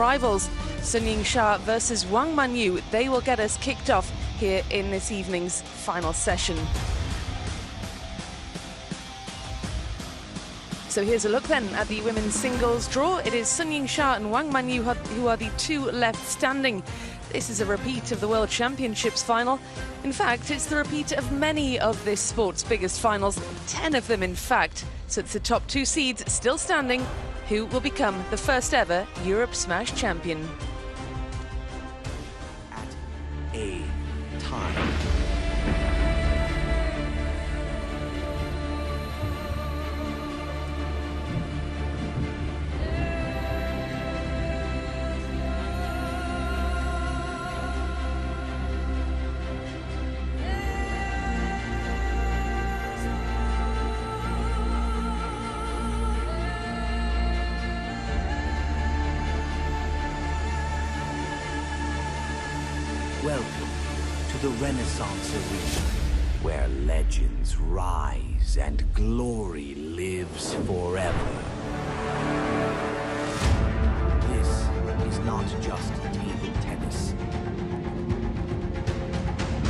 rivals. Sun Ying-sha versus Wang Manyu. They will get us kicked off here in this evening's final session. So here's a look then at the women's singles draw. It is Sun Ying-sha and Wang Manyu who are the two left standing. This is a repeat of the World Championships final. In fact, it's the repeat of many of this sport's biggest finals, 10 of them in fact. So it's the top two seeds still standing who will become the first ever Europe Smash champion. At a time. Welcome to the Renaissance Arena, where legends rise and glory lives forever. This is not just table tennis.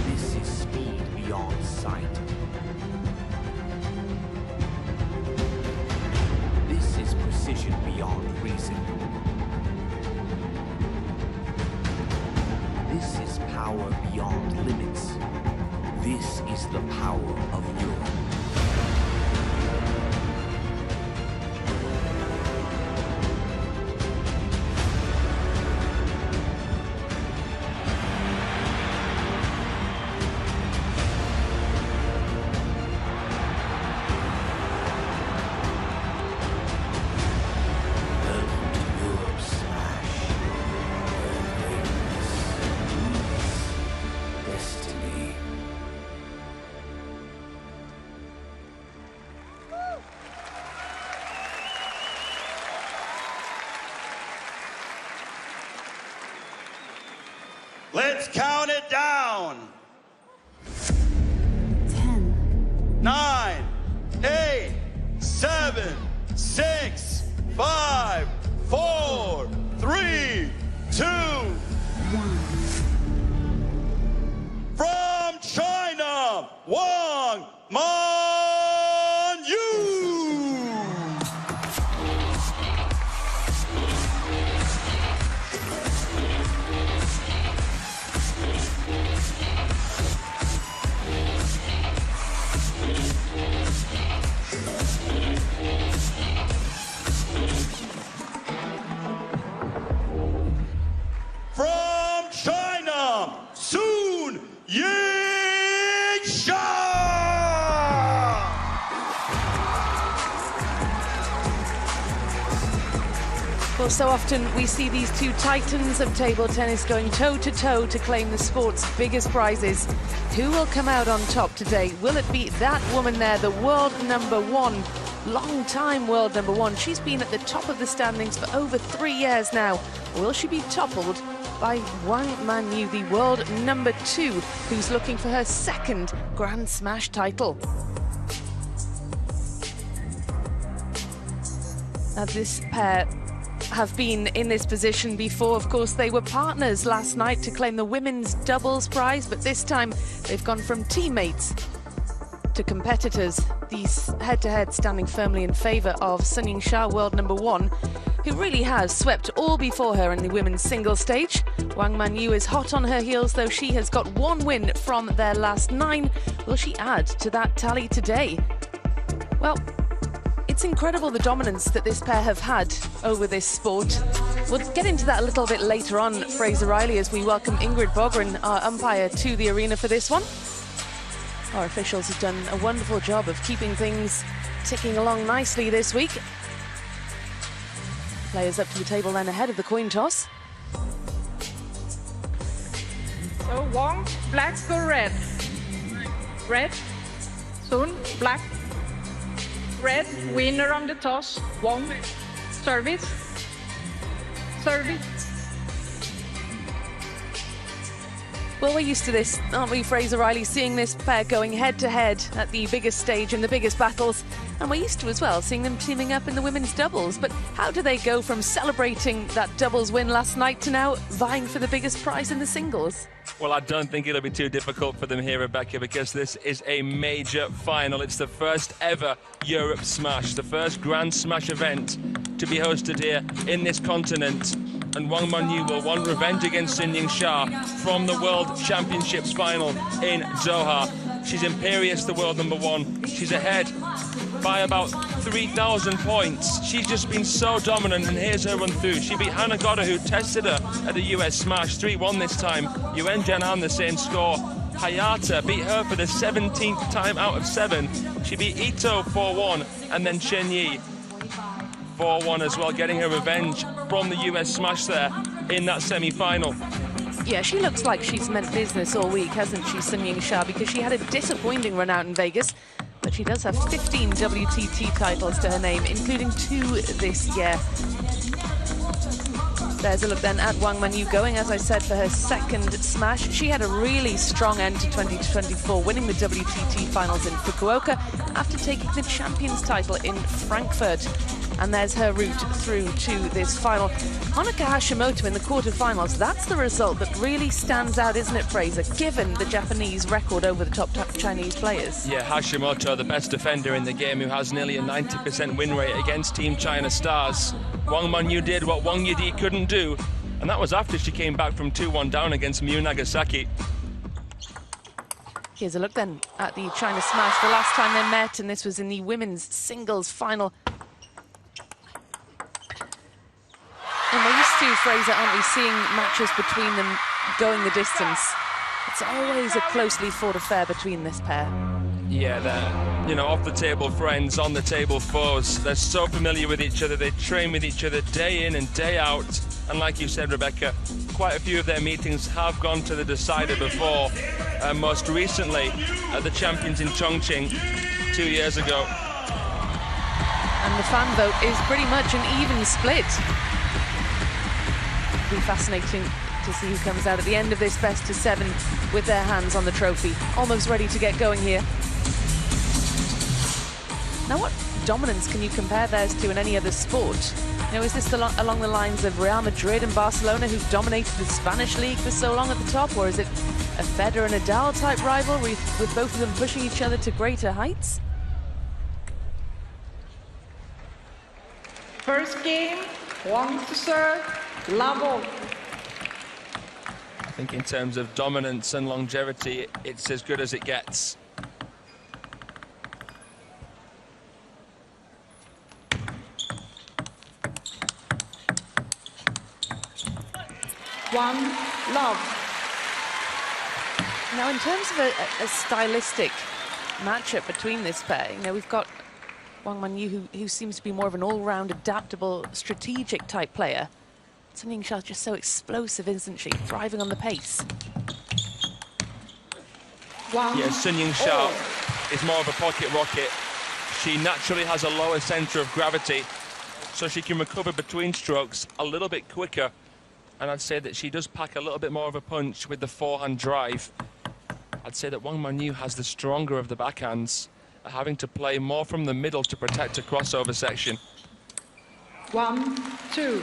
This is speed beyond sight. This is precision beyond reason. This is power beyond limits. This is the power of Europe. Let's count it down. 10, 9, 8, 7, 6, 5, 4, 3, 2. 1. From China, Wang Manyu. From China, Sun Ying-sha. Well, so often we see these two titans of table tennis going toe-to-toe to claim the sport's biggest prizes. Who will come out on top today? Will it be that woman there, the world number one, long-time world number one? She's been at the top of the standings for over 3 years now. Will she be toppled by Wang Manyu, the world number 2, who's looking for her second Grand Smash title? Now, this pair have been in this position before. Of course, they were partners last night to claim the women's doubles prize, but this time they've gone from teammates to competitors. These head-to-head standing firmly in favour of Sun Ying-sha, world number 1, who really has swept all before her in the women's singles stage. Wang Manyu is hot on her heels, though she has got 1 win from their last 9. Will she add to that tally today? Well, it's incredible the dominance that this pair have had over this sport. We'll get into that a little bit later on, Fraser Riley, as we welcome Ingrid Bogren, our umpire, to the arena for this one. Our officials have done a wonderful job of keeping things ticking along nicely this week. Players up to the table then ahead of the coin toss. So Wang, black, go red. Red, Sun, black. Red, winner on the toss. Wang, service. Service. Well, we're used to this, aren't we, Fraser Riley, seeing this pair going head-to-head at the biggest stage and the biggest battles. And we're used to as well seeing them teaming up in the women's doubles. But how do they go from celebrating that doubles win last night to now vying for the biggest prize in the singles? Well, I don't think it'll be too difficult for them here, Rebecca, because this is a major final. It's the first ever Europe Smash, the first Grand Smash event to be hosted here in this continent. And Wang Manyu will want revenge against Sun Ying-sha from the World Championships final in Doha. She's imperious, the world #1. She's ahead by about 3,000 points. She's just been so dominant, and here's her run through. She beat Hannah Goddard, who tested her at the US Smash, 3-1 this time. Yuen Zhenhan, the same score. Hayata beat her for the 17th time out of 7. She beat Ito 4-1, and then Chen Yi 4-1 as well, getting her revenge from the US Smash there in that semi-final. Yeah, she looks like she's meant business all week, hasn't she, Sun Ying-sha? Because she had a disappointing run out in Vegas, but she does have 15 WTT titles to her name, including 2 this year. There's a look then at Wang Manyu going, as I said, for her second Smash. She had a really strong end to 2024, winning the WTT finals in Fukuoka after taking the Champions title in Frankfurt. And there's her route through to this final. Honoka Hashimoto in the quarterfinals, that's the result that really stands out, isn't it, Fraser, given the Japanese record over the top Chinese players? Yeah, Hashimoto, the best defender in the game, who has nearly a 90% win rate against Team China stars. Wang Manyu did what Wang Yidi couldn't do, and that was after she came back from 2-1 down against Miyu Nagasaki. Here's a look then at the China Smash. The last time they met, and this was in the women's singles final. And we're used to, Fraser, aren't we, seeing matches between them going the distance. It's always a closely fought affair between this pair. Yeah, they're, you know, off-the-table friends, on-the-table foes. They're so familiar with each other. They train with each other day in and day out. And like you said, Rebecca, quite a few of their meetings have gone to the decider before. Most recently at the Champions in Chongqing 2 years ago. And the fan vote is pretty much an even split. It'll be fascinating to see who comes out at the end of this best of 7 with their hands on the trophy. Almost ready to get going here. Now, what dominance can you compare theirs to in any other sport? You know, is this along the lines of Real Madrid and Barcelona, who've dominated the Spanish league for so long at the top, or is it a Federer and Nadal type rival with both of them pushing each other to greater heights? First game, Wang to serve, Labo. I think in terms of dominance and longevity, it's as good as it gets. One love. Now, in terms of a stylistic matchup between this pair, you know, we've got Wang Manyu, who seems to be more of an all-round, adaptable, strategic type player. Sun Ying-sha just so explosive, isn't she? Thriving on the pace. Yeah, Sun Ying-sha is more of a pocket rocket. She naturally has a lower center of gravity, so she can recover between strokes a little bit quicker. And I'd say that she does pack a little bit more of a punch with the forehand drive. I'd say that Wang Manyu has the stronger of the backhands, having to play more from the middle to protect a crossover section. 1-2.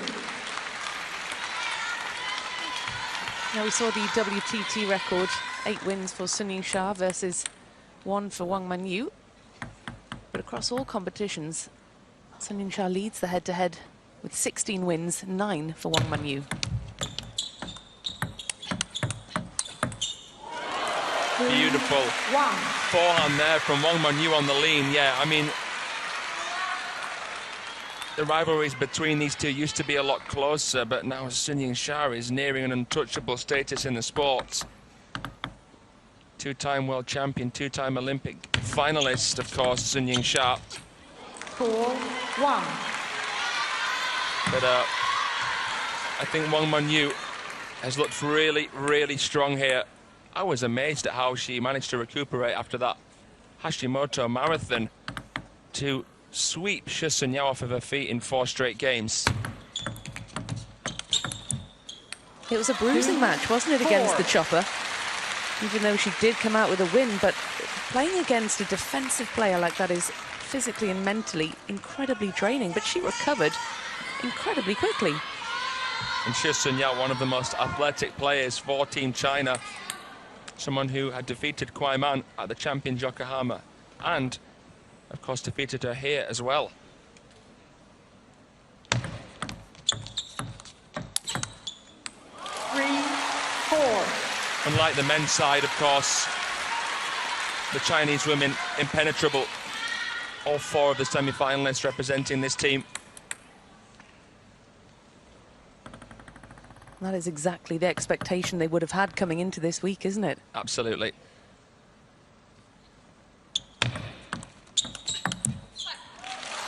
Now, we saw the WTT record, 8 wins for Sun Ying-sha versus 1 for Wang Manyu. But across all competitions, Sun Ying-sha leads the head-to-head with 16 wins, 9 for Wang Manyu. Beautiful. Forehand there from Wang Manyu on the lean. Yeah, I mean, the rivalries between these two used to be a lot closer, but now Sun Ying-sha is nearing an untouchable status in the sport. 2-time world champion, 2-time Olympic finalist, of course, Sun Ying-sha. 4-1. But I think Wang Manyu has looked really, really strong here. I was amazed at how she managed to recuperate after that Hashimoto marathon to sweep Shi Sun-yao off of her feet in 4 straight games. It was a bruising match, wasn't it, against the Chopper? Even though she did come out with a win, but playing against a defensive player like that is physically and mentally incredibly draining, but she recovered incredibly quickly. And Xu Sunyao, one of the most athletic players for Team China, someone who had defeated Kuai Man at the Champions Yokohama and, of course, defeated her here as well. Unlike the men's side, of course, the Chinese women impenetrable. All 4 of the semi-finalists representing this team. That is exactly the expectation they would have had coming into this week, isn't it? Absolutely.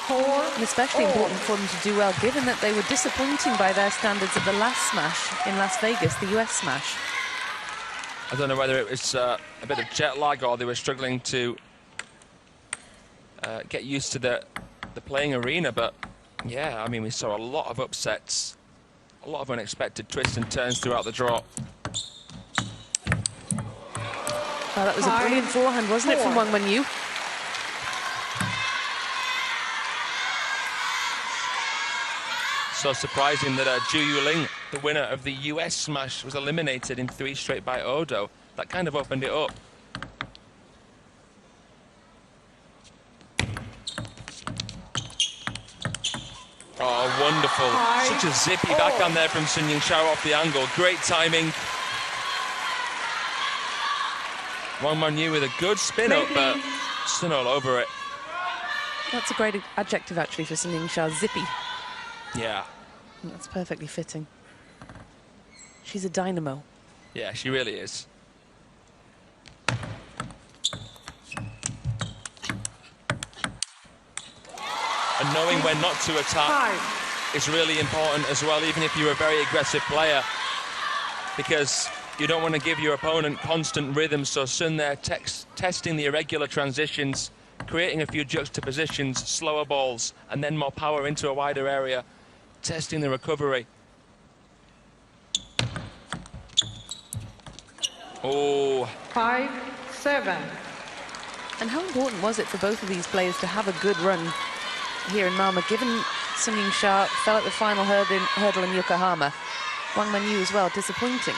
And especially important for them to do well, given that they were disappointing by their standards at the last smash in Las Vegas, the US smash. I don't know whether it was a bit of jet lag or they were struggling to get used to the playing arena, but yeah, I mean, we saw a lot of upsets, a lot of unexpected twists and turns throughout the draw. Oh, that was a brilliant forehand, wasn't it, from Wang Wenyu? So surprising that Zhu Yuling, the winner of the US smash, was eliminated in 3 straight by Odo. That kind of opened it up. Oh, wonderful. Such a zippy backhand there from Sun Ying-xiao off the angle. Great timing. Wang Wenyu with a good spin up, but Sun all over it. That's a great adjective, actually, for Sun Ying-xiao, zippy. Yeah. That's perfectly fitting. She's a dynamo. Yeah, she really is. And knowing when not to attack is really important as well, even if you're a very aggressive player, because you don't want to give your opponent constant rhythm. So Sun there testing the irregular transitions, creating a few juxtapositions, slower balls, and then more power into a wider area, testing the recovery. Oh. 5-7. And how important was it for both of these players to have a good run here in Malmö, given Sun Ying-xiao fell at the final hurdle in Yokohama? Wang Wenyu as well, disappointing.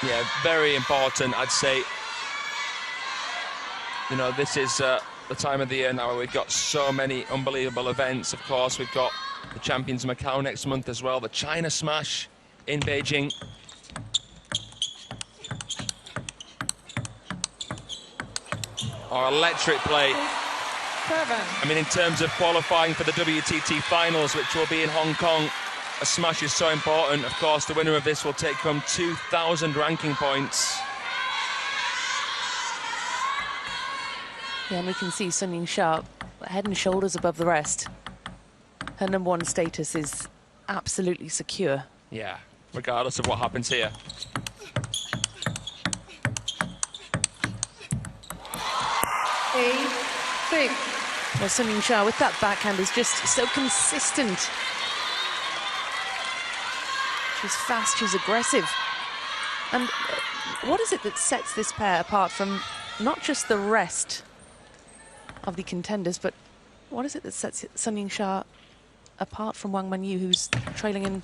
Yeah, very important, I'd say. You know, this is the time of the year now where we've got so many unbelievable events. Of course, we've got the Champions Macau next month as well, the China Smash in Beijing. Our electric play. 7. I mean, in terms of qualifying for the WTT finals, which will be in Hong Kong, a smash is so important. Of course, the winner of this will take home 2,000 ranking points. Yeah, and we can see Sun Ying-xiao head and shoulders above the rest. Her #1 status is absolutely secure. Yeah, regardless of what happens here. 8-6. Well, Sun Ying-xiao with that backhand is just so consistent. She's fast, she's aggressive. And what is it that sets this pair apart from not just the rest of the contenders, but what is it that sets Sun Ying-xiao apart from Wang Wenyu, who's trailing in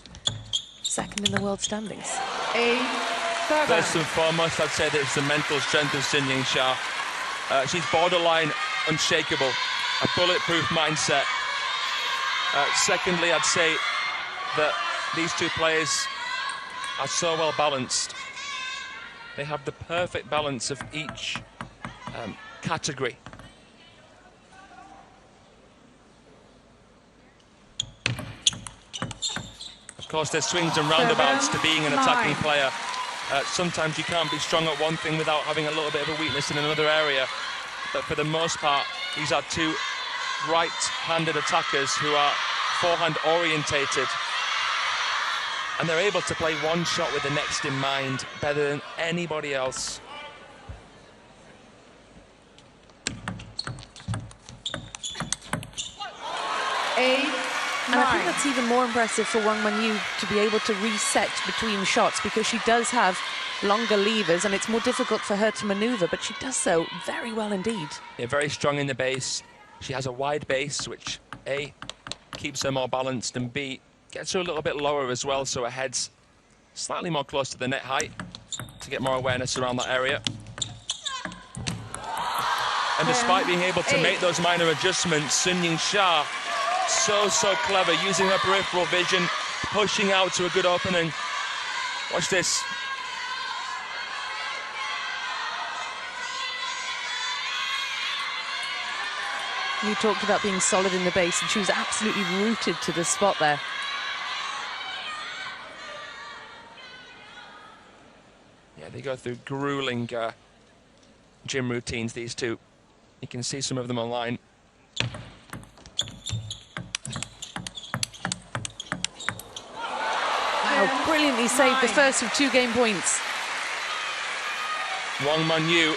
second in the world standings? 8-7. First and foremost, I'd say that it's the mental strength of Sun Ying-xiao. She's borderline unshakable, a bulletproof mindset. Secondly, I'd say that these two players are so well balanced. They have the perfect balance of each category. Of course, there's swings and roundabouts to being an attacking player. Sometimes you can't be strong at one thing without having a little bit of a weakness in another area. But for the most part, these are two right-handed attackers who are forehand orientated. And they're able to play one shot with the next in mind better than anybody else. And I think that's even more impressive for Wang Wenyu to be able to reset between shots, because she does have longer levers and it's more difficult for her to maneuver, but she does so very well indeed. Yeah, very strong in the base, She has a wide base, which A, keeps her more balanced, and B, gets her a little bit lower as well, so her head's slightly more close to the net height to get more awareness around that area. And despite being able to make those minor adjustments, Sun Ying Sha, so clever, using her peripheral vision, pushing out to a good opening. Watch this. You talked about being solid in the base, and she was absolutely rooted to the spot there. Yeah, they go through grueling gym routines, these two. You can see some of them online. Wow, brilliantly saved the first of 2 game points. Wang Manyu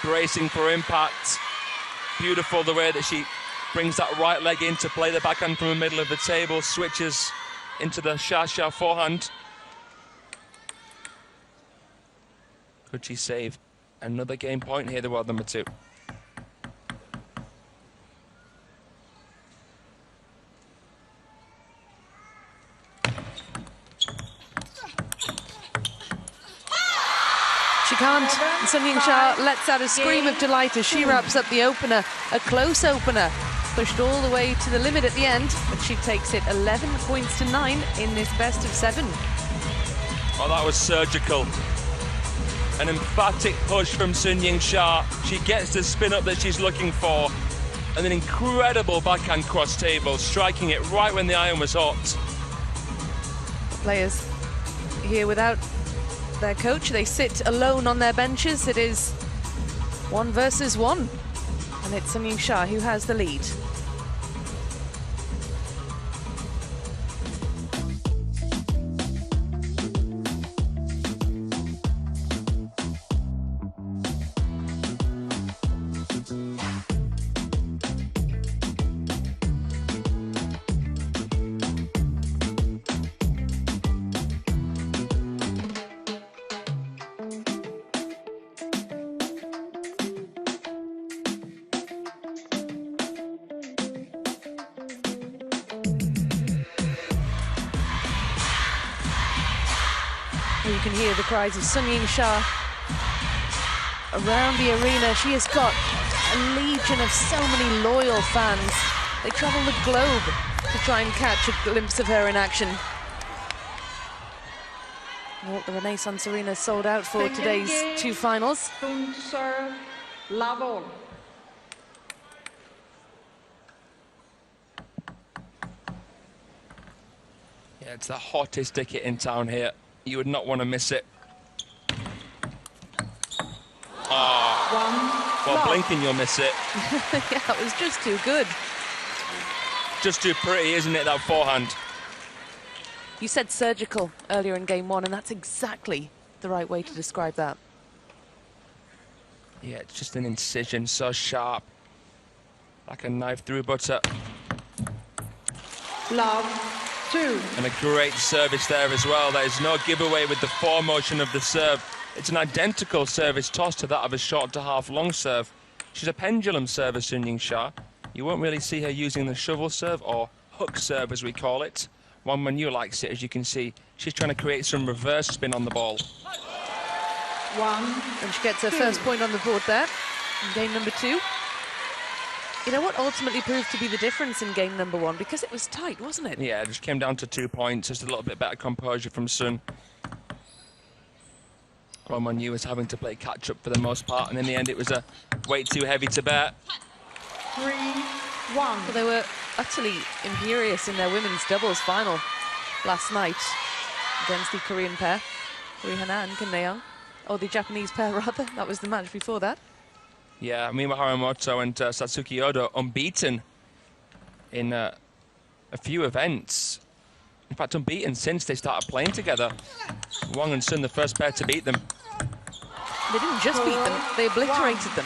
bracing for impact. Beautiful the way that she brings that right leg in to play the backhand from the middle of the table, switches into the Sha forehand. Could she save another game point here, the world number 2? She can't. Sun Ying Sha lets out a scream of delight as she wraps up the opener, a close opener. Pushed all the way to the limit at the end, but she takes it 11 points to 9 in this best of 7. Oh, that was surgical. An emphatic push from Sun Ying Sha. She gets the spin up that she's looking for. And an incredible backhand cross table, striking it right when the iron was hot. Players here without their coach, they sit alone on their benches. It is 1 versus 1, and it's Sun Ying Sha who has the lead. You can hear the cries of Sun Ying Sha around the arena. She has got a legion of so many loyal fans. They travel the globe to try and catch a glimpse of her in action. Well, the Renaissance Arena sold out for today's 2 finals. Sun to serve, love all. Yeah, it's the hottest ticket in town here. You would not want to miss it. Well, blinking, you'll miss it. Yeah, it was just too good. Just too pretty, isn't it, that forehand? You said surgical earlier in game 1, and that's exactly the right way to describe that. Yeah, it's just an incision, so sharp. Like a knife through butter. Love 2. And a great service there as well. There is no giveaway with the foremotion of the serve. It's an identical service toss to that of a short to half long serve. She's a pendulum server, Sun Ying Sha. You won't really see her using the shovel serve, or hook serve as we call it. Wang Manyu likes it, as you can see. She's trying to create some reverse spin on the ball. 1. And she gets her first point on the board there in game number 2. You know what ultimately proved to be the difference in game number 1? Because it was tight, wasn't it? Yeah, it just came down to 2 points. Just a little bit better composure from Sun. Wang Manyu was having to play catch-up for the most part, and in the end it was a weight too heavy to bear. 3-1. Well, they were utterly imperious in their women's doubles final last night against the Korean pair, Ri Hana and Kim Nayoung. Or the Japanese pair, rather. That was the match before that. Yeah, Mima Haramoto and Satsuki Odo unbeaten in a few events. In fact, unbeaten since they started playing together. Wang and Sun, the first pair to beat them. They didn't just beat them, they obliterated them.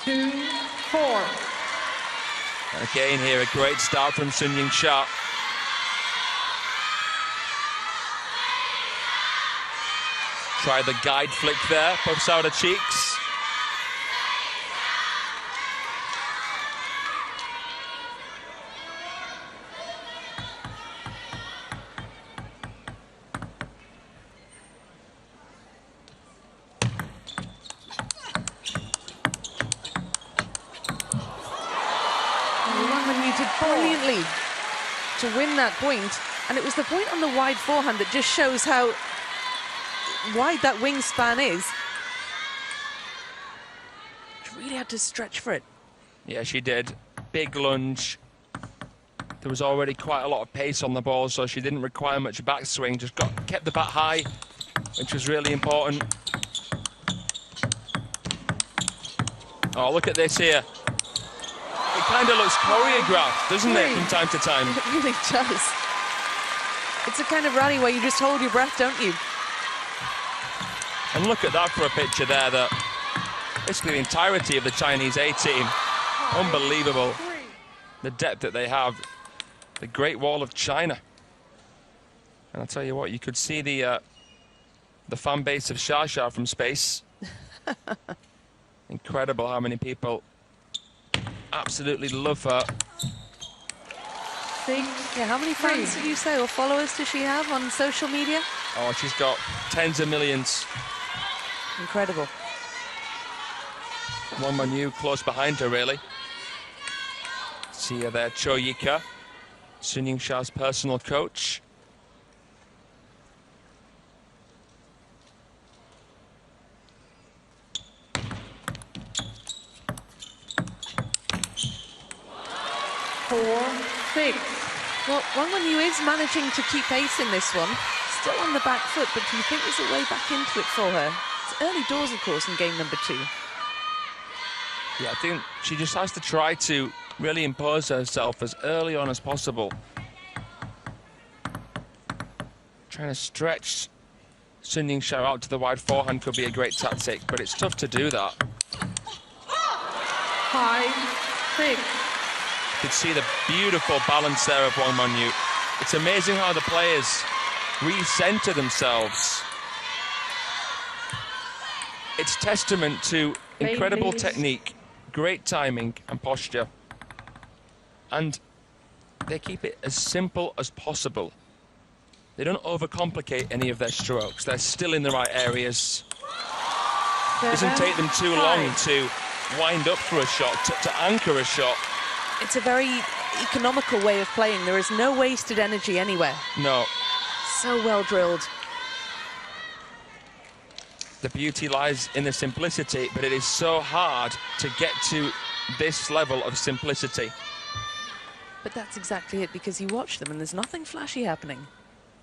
2-4. Again here, a great start from Sun Ying-sha. Try the guide flick there, puffs out her cheeks. Wang Wenyu did brilliantly to win that point, and it was the point on the wide forehand that just shows how wide that wingspan is. She really had to stretch for it. Yeah, she did. Big lunge. There was already quite a lot of pace on the ball, so she didn't require much backswing. Just kept the bat high, which was really important. Oh, look at this here. It kind of looks choreographed, doesn't it, from time to time? It really does. It's a kind of rally where you just hold your breath, don't you? And look at that for a picture there, that basically the entirety of the Chinese A-team. Unbelievable. The depth that they have. The Great Wall of China. And I'll tell you what, you could see the fan base of Xia from space. Incredible how many people absolutely love her. Yeah, how many fans did you say, or followers does she have on social media? Oh, she's got tens of millions. Incredible. Wang Wenyu close behind her, really. See her there, Cho Yika, Sun Ying-sha's personal coach. Well, Wang Wenyu is managing to keep pace in this one. Still on the back foot, but do you think there's a way back into it for her? It's early doors, of course, in game number 2. Yeah, I think she just has to try to really impose herself as early on as possible. Trying to stretch Sun Ying-sha out to the wide forehand could be a great tactic, but it's tough to do that. 5-6. You could see the beautiful balance there of Wang Wenyu. It's amazing how the players recenter themselves. It's testament to incredible technique, great timing and posture. And they keep it as simple as possible. They don't overcomplicate any of their strokes. They're still in the right areas. It doesn't take them too long to wind up for a shot, to anchor a shot. It's a very economical way of playing. There is no wasted energy anywhere. No. So well drilled. The beauty lies in the simplicity, but it is so hard to get to this level of simplicity. But that's exactly it, because you watch them and there's nothing flashy happening.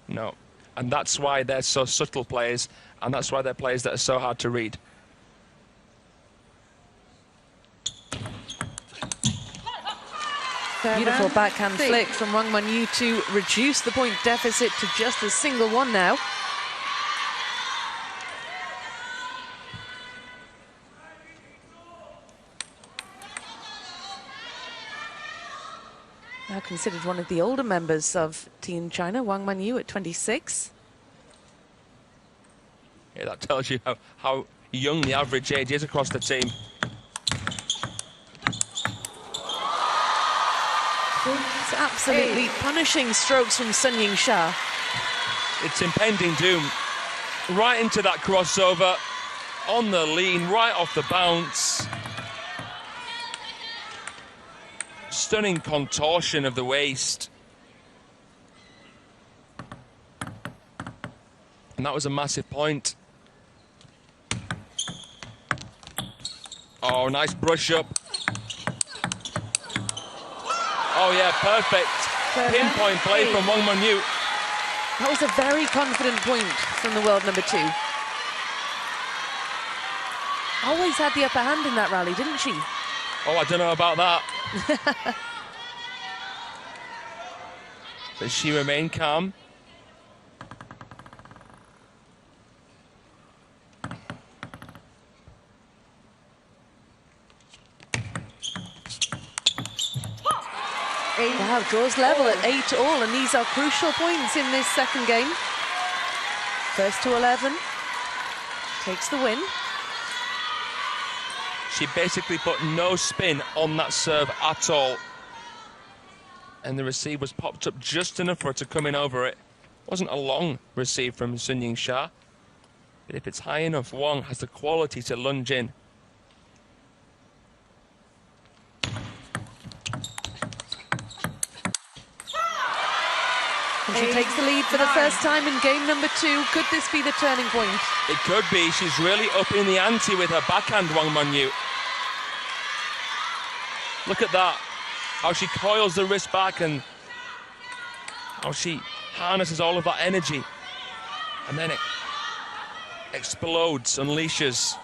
No. And that's why they're so subtle players, and that's why they're players that are so hard to read. Beautiful backhand flick from Wang Wenyu to reduce the point deficit to just a single one now. Now considered one of the older members of Team China, Wang Wenyu at 26. Yeah, that tells you how young the average age is across the team. It's absolutely punishing strokes from Sun Ying-sha. It's impending doom. Right into that crossover, on the lean, right off the bounce. Stunning contortion of the waist. And that was a massive point. Oh, nice brush up. Oh yeah, perfect. Pinpoint play from Wang Wenyu. That was a very confident point from the world number 2. Always had the upper hand in that rally, didn't she? Oh, I don't know about that. But she remained calm. Wow, draws level at 8-all, and these are crucial points in this second game. First to 11, takes the win. She basically put no spin on that serve at all. And the receive was popped up just enough for her to come in over it. Wasn't a long receive from Sun Ying Sha. But if it's high enough, Wang has the quality to lunge in. And she takes the lead for the first time in game number 2. Could this be the turning point? It could be. She's really upping the ante with her backhand, Wang Manyu. Look at that. How she coils the wrist back and how she harnesses all of that energy. And then it explodes, unleashes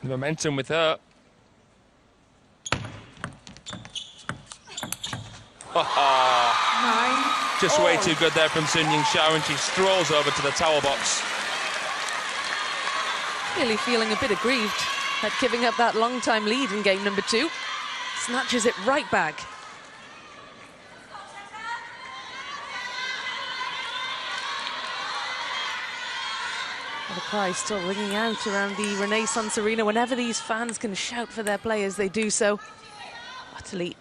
the momentum with her. Just way too good there from Sun Ying Sha, and she strolls over to the towel box. Really feeling a bit aggrieved at giving up that long-time lead in game number 2. Snatches it right back. The cry still ringing out around the Renaissance Arena. Whenever these fans can shout for their players, they do so. Utterly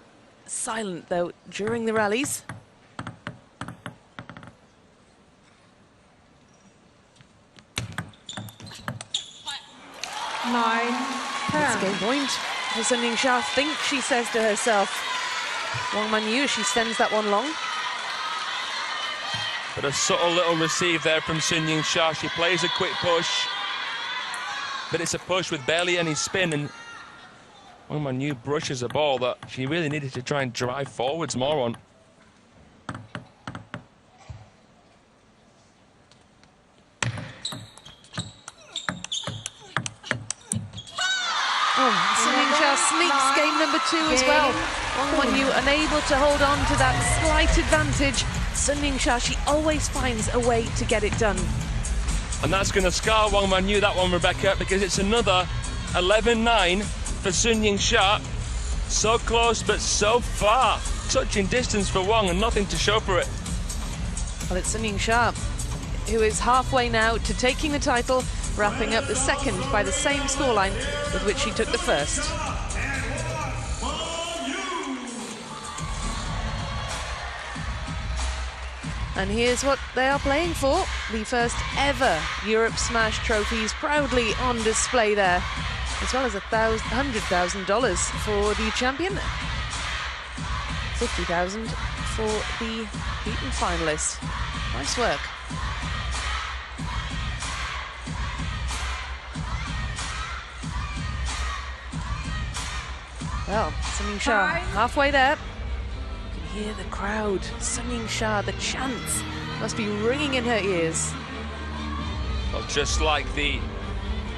silent, though, during the rallies. It's game point for Sun Ying Sha. Think, she says to herself. Wang Manyu, she sends that one long. But a subtle little receive there from Sun Ying Sha. She plays a quick push, but it's a push with barely any spin, and Wang Manyu brushes a ball that she really needed to try and drive forwards more on. Sun Ying Sha sneaks game number 2 as well. Wang Manyu unable to hold on to that slight advantage. Sun Ying Sha, she always finds a way to get it done. And that's going to scar Wang Manyu, that one, Rebecca, because it's another 11-9 for Sun Ying Sha. So close, but so far. Touching distance for Wang and nothing to show for it. Well, it's Sun Ying Sha who is halfway now to taking the title, wrapping up the second by the same scoreline with which she took the first. And here's what they are playing for. The first ever Europe Smash trophies proudly on display there, as well as $100,000 for the champion, $50,000 for the beaten finalist. Nice work. Well, Sun Ying Sha halfway there. You can hear the crowd. Sun Ying Sha, the chants must be ringing in her ears. Well, just like the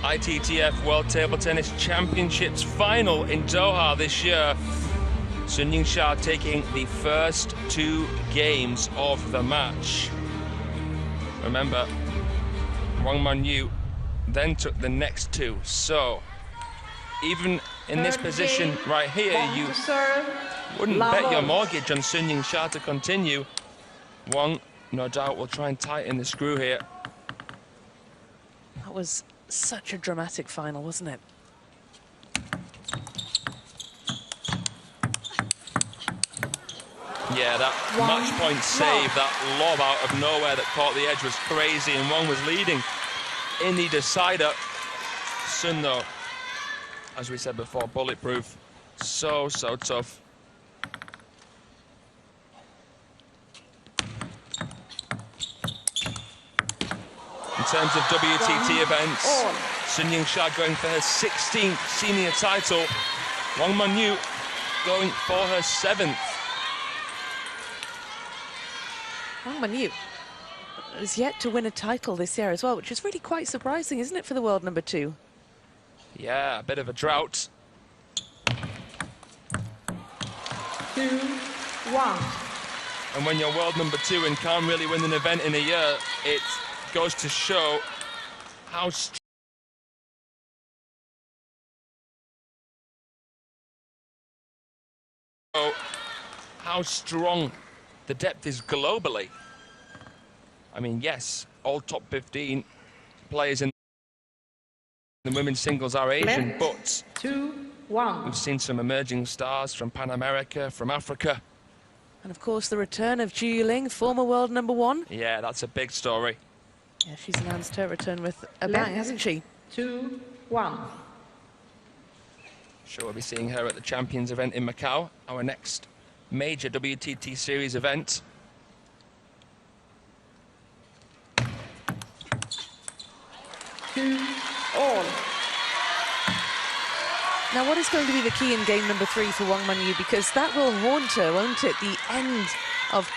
ITTF World Table Tennis Championships final in Doha this year, Sun Ying Sha taking the first 2 games of the match. Remember, Wang Manyu then took the next 2. So, even in this position right here, you wouldn't bet your mortgage on Sun Ying Sha to continue. Wang, no doubt, will try and tighten the screw here. That was such a dramatic final, wasn't it? Yeah, that match point save, that lob out of nowhere that caught the edge was crazy, and Wang was leading in the decider. Sun, though, as we said before, bulletproof. So tough. In terms of WTT events, Sun Ying Sha going for her 16th senior title. Wang Manyu going for her 7th. Wang Manyu is yet to win a title this year as well, which is really quite surprising, isn't it, for the world number 2? Yeah, a bit of a drought. 2-1. And when you're world number 2 and can't really win an event in a year, it goes to show how how strong the depth is globally. I mean, yes, all top 15 players in the women's singles are Asian, Left. but 2-1. we've seen some emerging stars from Pan America, from Africa. And of course, the return of Zhu Yuling, former world #1. Yeah, that's a big story. Yeah, she's announced her return with a Left. bang, hasn't she? 2-1. Sure, we'll be seeing her at the Champions event in Macau, our next major WTT series event. All. Now, what is going to be the key in game number 3 for Wang Manyu? Because that will haunt her, won't it? The end of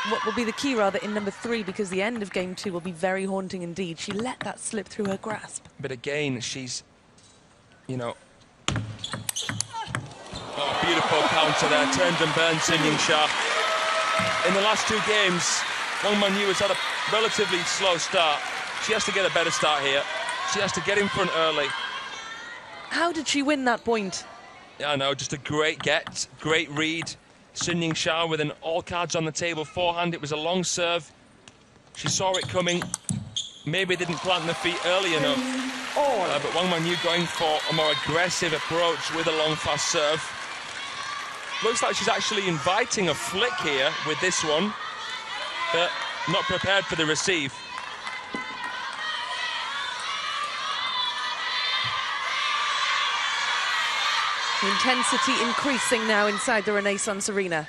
what will be the key, rather, in number 3, because the end of game 2 will be very haunting indeed. She let that slip through her grasp. But again, she's, you know... Oh, beautiful counter there, turned and burned Sun Ying-sha. In the last 2 games, Wang Manyu has had a relatively slow start. She has to get a better start here. She has to get in front early. How did she win that point? Yeah, I know, just a great get, great read. Sun Ying-sha with an all cards on the table forehand. It was a long serve. She saw it coming. Maybe didn't plant the feet early enough. But Wang Manyu going for a more aggressive approach with a long fast serve. Looks like she's actually inviting a flick here with this one, but not prepared for the receive. The intensity increasing now inside the Renaissance Arena.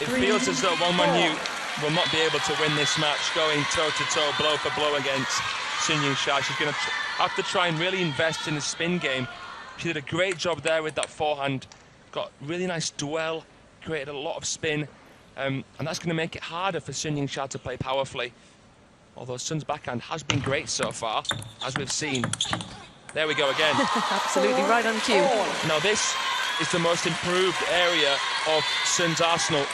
It feels as though Wang Manyu will not be able to win this match going toe-to-toe, blow for blow against Sun Ying-sha. She's going to have to try and really invest in the spin game. She did a great job there with that forehand. Got really nice dwell, created a lot of spin. And that's going to make it harder for Sun Ying-sha to play powerfully. Although Sun's backhand has been great so far, as we've seen. There we go again. Absolutely right on cue. Now this is the most improved area of Sun's arsenal.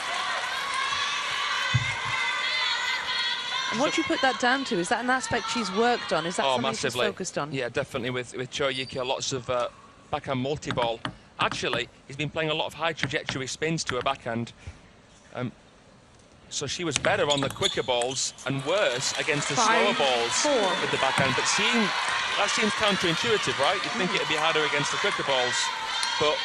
And what do you put that down to? Is that an aspect she's worked on? Is that something massively. she's focused on? Yeah, definitely with Cho Yuki, lots of backhand multi-ball. Actually, he's been playing a lot of high trajectory spins to her backhand. So she was better on the quicker balls and worse against the slower balls with the backhand. But that seems counterintuitive, right? You'd think it'd be harder against the quicker balls. But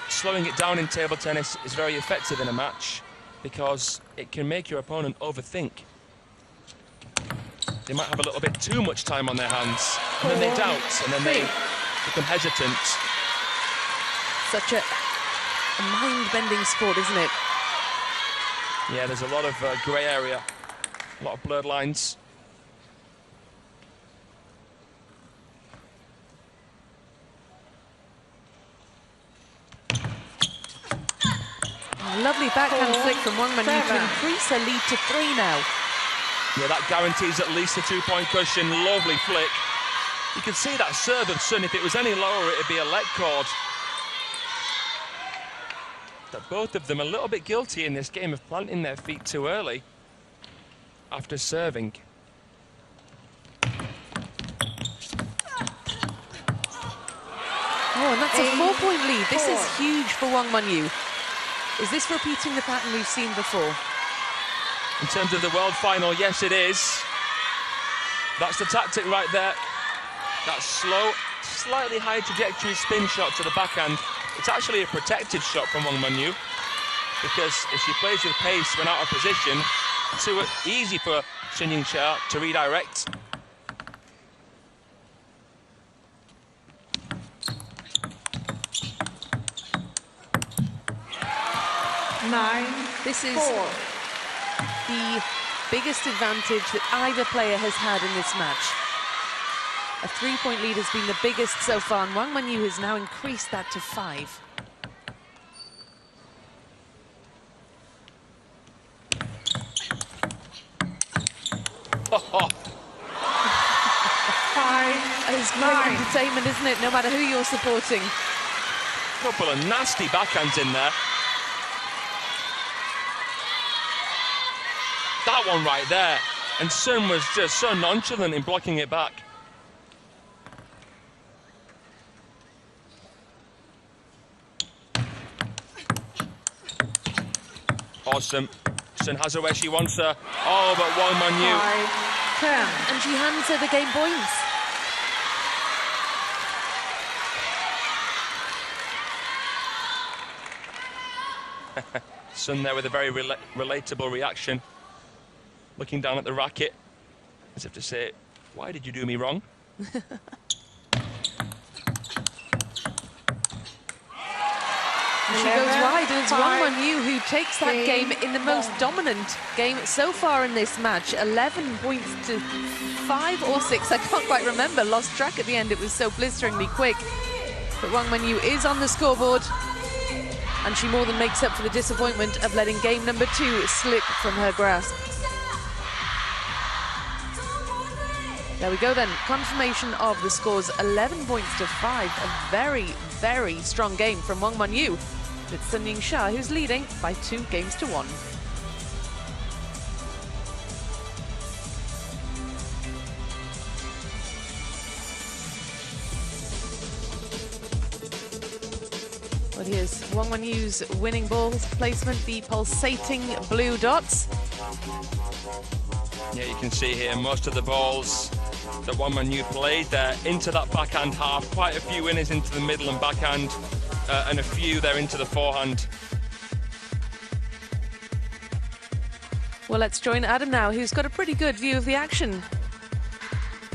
slowing it down in table tennis is very effective in a match because it can make your opponent overthink. They might have a little bit too much time on their hands, and then they doubt, and then they become hesitant. Such a mind-bending sport, isn't it? Yeah, there's a lot of grey area, a lot of blurred lines. Lovely backhand flick from Wang Manyu to increase her lead to 3 now. Yeah, that guarantees at least a 2-point cushion. Lovely flick. You can see that serve of Sun. If it was any lower, it'd be a let cord. But both of them a little bit guilty in this game of planting their feet too early after serving. Oh, and that's a 4-point lead. This is huge for Wang Manyu. Is this repeating the pattern we've seen before? In terms of the world final, yes, it is. That's the tactic right there. That slow, slightly high trajectory spin shot to the backhand. It's actually a protected shot from Wang Manyu because if she plays with pace when out of position, it's too easy for Sun Ying-sha to redirect. This is the biggest advantage that either player has had in this match. A 3-point lead has been the biggest so far, and Wang Manyu has now increased that to 5. It's great entertainment, isn't it? No matter who you're supporting. Couple of nasty backhands in there. That one right there. And Sun was just so nonchalant in blocking it back. Awesome. Sun has her where she wants her. Oh, but Wang Manyu. 5-10. And she hands her the game points. Sun there with a very relatable reaction. Looking down at the racket, as if to say, why did you do me wrong? She goes wide, and it's Wang Manyu who takes that game in the most dominant game so far in this match. 11 points to 5 or 6, I can't quite remember. Lost track at the end, it was so blisteringly quick. But Wang Manyu is on the scoreboard, and she more than makes up for the disappointment of letting game number 2 slip from her grasp. There we go then, confirmation of the scores, 11 points to 5. A very, very strong game from Wang Manyu. It's Sun Ying-sha who's leading by 2 games to 1. Well, here's Wang Manyu's winning balls placement, the pulsating blue dots. Yeah, you can see here most of the balls that Wang Manyu played there into that backhand half. Quite a few winners into the middle and backhand, and a few there into the forehand. Well, let's join Adam now, who's got a pretty good view of the action.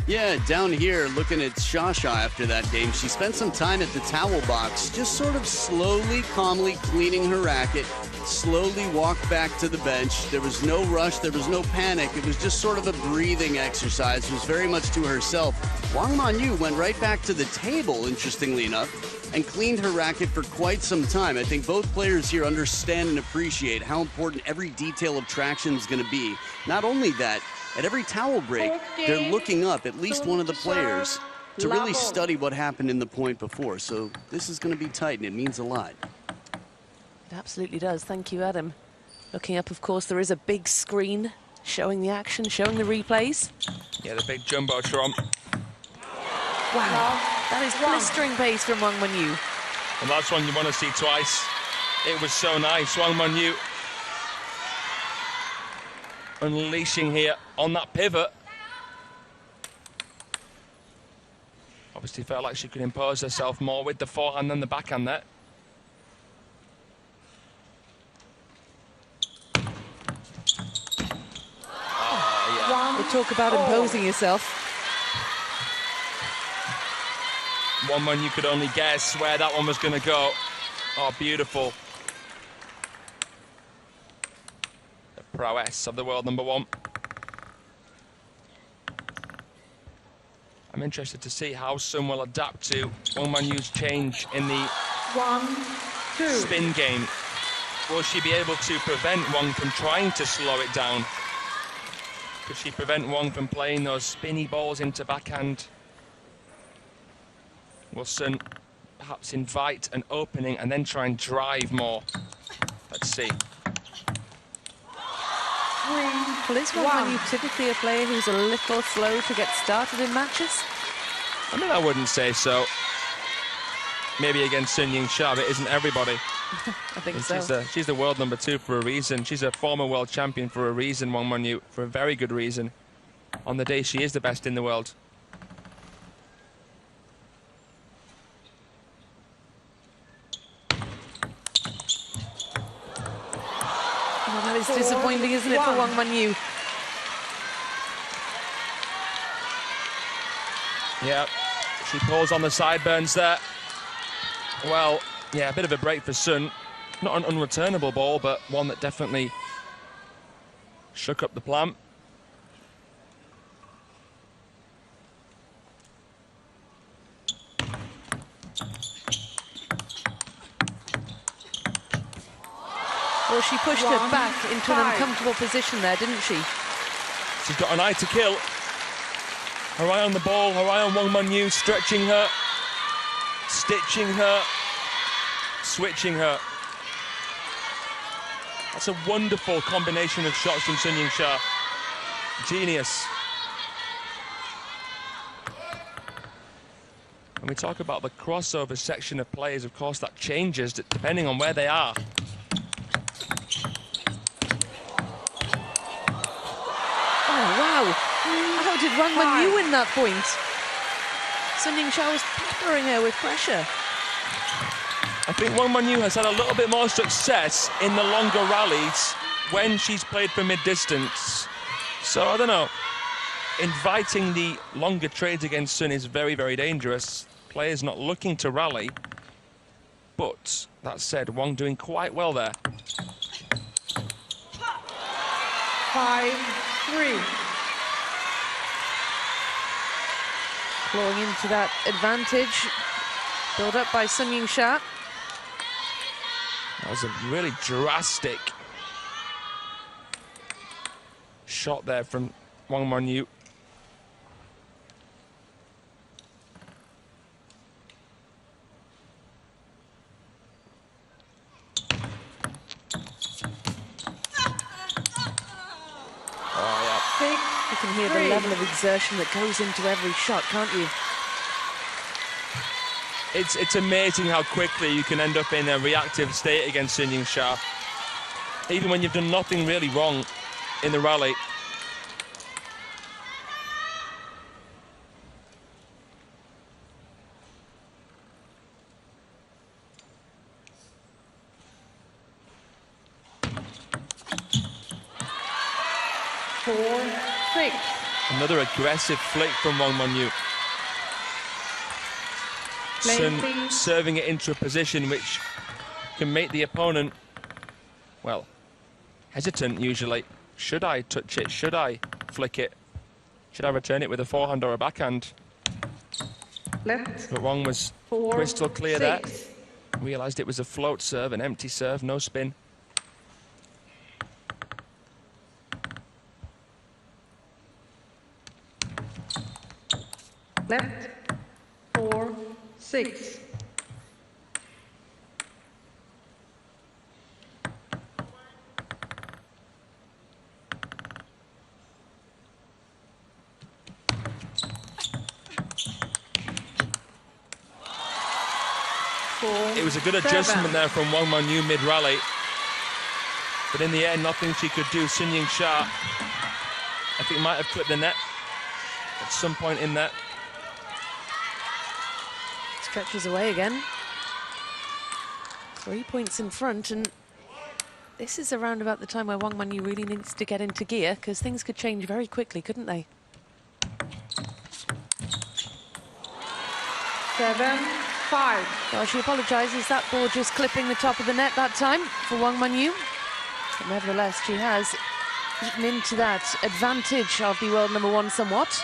Yeah, down here, looking at Shasha after that game, she spent some time at the towel box, just sort of slowly, calmly cleaning her racket, slowly walked back to the bench. There was no rush, there was no panic. It was just sort of a breathing exercise. It was very much to herself. Wang Manyu went right back to the table, interestingly enough, and cleaned her racket for quite some time. I think both players here understand and appreciate how important every detail of traction is going to be. Not only that, at every towel break, they're looking up, at least one of the players, to really study what happened in the point before. So this is going to be tight, and it means a lot. It absolutely does. Thank you, Adam. Looking up, of course, there is a big screen showing the action, showing the replays. Yeah, the big jumbotron. Wow, that is blistering pace from Wang Manyu. And that's one you want to see twice. It was so nice. Wang Manyu unleashing here on that pivot. Obviously felt like she could impose herself more with the forehand than the backhand there. Oh, yeah. We'll talk about imposing yourself. One man you could only guess where that one was going to go. Oh, beautiful. The prowess of the world number 1. I'm interested to see how Sun will adapt to Wang Manyu's change in the 1-2 spin game. Will she be able to prevent Wang from trying to slow it down? Could she prevent Wang from playing those spinny balls into backhand? Will Sun perhaps invite an opening and then try and drive more? Let's see. Well, is Wang Manyu typically a player who's a little slow to get started in matches? I mean, I wouldn't say so. Maybe against Sun Ying-sha, but isn't everybody? I think so. She's the world number 2 for a reason. She's a former world champion for a reason, Wang Manyu, for a very good reason. On the day she is the best in the world. Oh, that is disappointing, isn't it, for Wang Manyu? Yeah, she pulls on the sideburns there. Well, yeah, a bit of a break for Sun. Not an unreturnable ball, but one that definitely shook up the plan. Well, she pushed her back into an uncomfortable position there, didn't she? She's got an eye to kill. Her eye on the ball, her eye on Wang Manyu, stretching her, stitching her, switching her. That's a wonderful combination of shots from Sun Ying-sha. Genius. When we talk about the crossover section of players, of course, that changes depending on where they are. Oh, wow. How did Wang Wenyu win that point? Sun Ying-sha was peppering her with pressure. I think Wang Wenyu has had a little bit more success in the longer rallies when she's played from mid-distance. So, I don't know. Inviting the longer trades against Sun is very, very dangerous. Players not looking to rally. But, that said, Wang doing quite well there. 5-3. Clawing into that advantage. Built up by Sun Ying-sha. That was a really drastic shot there from Wang Wenyu. You can hear the level of exertion that goes into every shot, can't you? It's amazing how quickly you can end up in a reactive state against Sun Ying-sha, even when you've done nothing really wrong in the rally. Another aggressive flick from Wang Wenyu. Sun serving it into a position which can make the opponent, well, hesitant usually. Should I touch it? Should I flick it? Should I return it with a forehand or a backhand? But Wang was crystal clear there. Realised it was a float serve, an empty serve, no spin. Left, 4-6. It was a good adjustment there from Wang Wenyu mid-rally. But in the end, nothing she could do. Sun Ying-sha, I think, might have clipped the net at some point in that. Stretches away again. 3 points in front, and this is around about the time where Wang Wenyu really needs to get into gear, because things could change very quickly, couldn't they? 7-5. Well, she apologises, that ball just clipping the top of the net that time for Wang Wenyu. But nevertheless, she has eaten into that advantage of the world number one somewhat.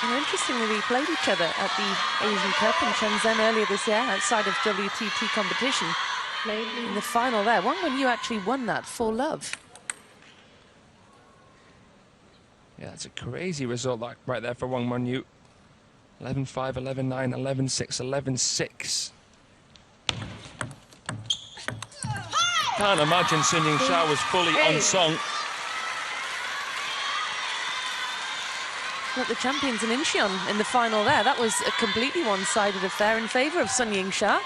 And interestingly, we played each other at the Asian Cup in Shenzhen earlier this year, outside of WTT competition. In the final there, Wang Wenyu actually won that 4-love. Yeah, it's a crazy result right there for Wang Wenyu. 11-5, 11-9, 11-6, 11-6. Can't imagine Sun Ying-sha was fully on song. Not the champions in Incheon in the final there. That was a completely one-sided affair in favour of Sun Ying-sha.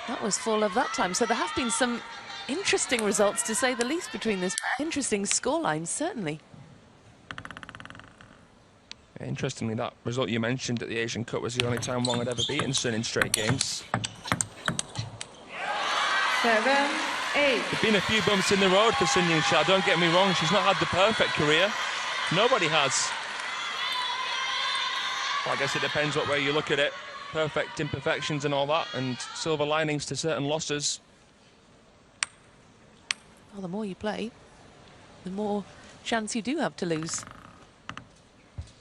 That was 4-love that time. So there have been some interesting results, to say the least, between this. Interesting scorelines, certainly. Interestingly, that result you mentioned at the Asian Cup was the only time Wang had ever beaten Sun in straight games. 7-8. There've been a few bumps in the road for Sun Ying-sha, don't get me wrong. She's not had the perfect career. Nobody has. Well, I guess it depends what way you look at it. Perfect imperfections and all that, and silver linings to certain losses. Well, the more you play, the more chance you do have to lose.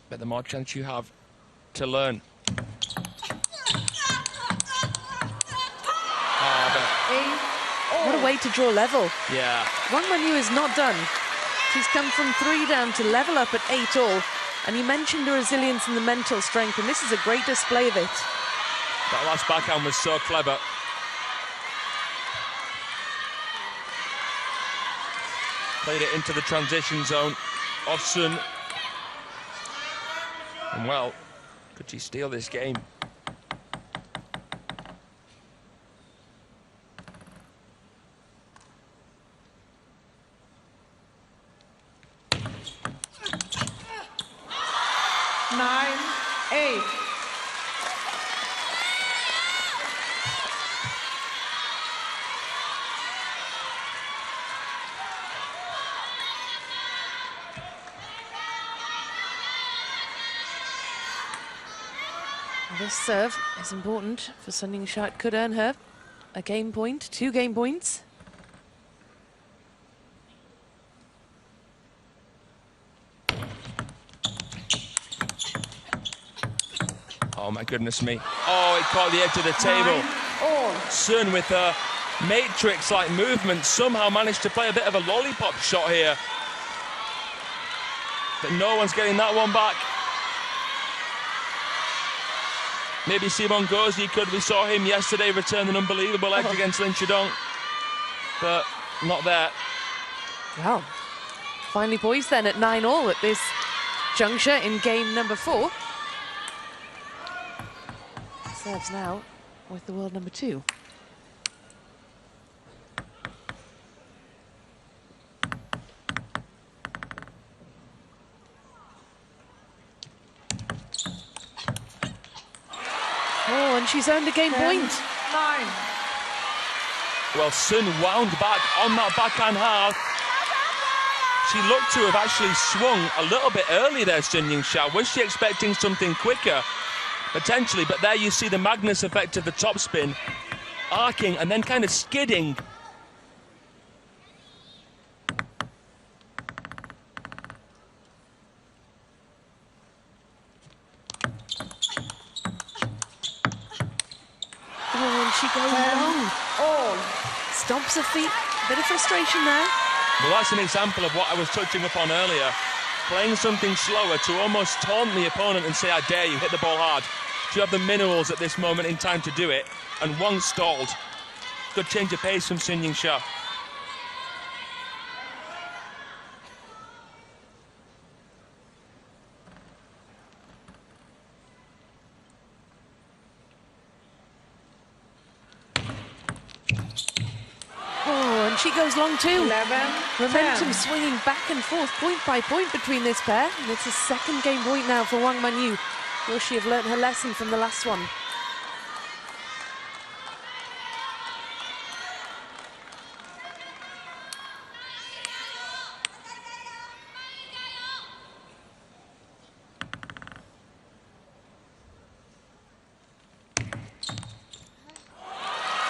But the more chance you have to learn. What a way to draw level. Yeah. Wang Manyu is not done. She's come from 3 down to level up at 8 all. And you mentioned the resilience and the mental strength, and this is a great display of it. That last backhand was so clever. Played it into the transition zone of Sun. And well, could she steal this game? Nine, 8. This serve is important for Sun Ying-sha. It could earn her a game point, 2 game points. Oh my goodness me. Oh, it caught the edge of the table. Sun with her matrix-like movement somehow managed to play a bit of a lollipop shot here. But no one's getting that one back. Maybe Simon Gauzy could. We saw him yesterday return an unbelievable edge against Lin Chudong. But not there. Well, finally poised then at 9 all at this juncture in game number 4. Serves now with the world number 2. Oh, and she's earned a game 10, point. 9. Well, Sun wound back on that backhand half. She looked to have actually swung a little bit early there, Sun Ying-sha. Was she expecting something quicker? Potentially, but there you see the Magnus effect of the topspin, arcing and then kind of skidding. Oh, and she goes long. All. Stomps her feet. Bit of frustration there. Well, that's an example of what I was touching upon earlier. Playing something slower to almost taunt the opponent and say, I dare you, hit the ball hard. Do you have the minerals at this moment in time to do it? And Wang stalled. Good change of pace from Sun Ying-sha. Oh, and she goes long too. 11, Momentum 10. swinging back and forth, point by point between this pair. And it's a second game point now for Wang Manyu. Will she have learnt her lesson from the last one?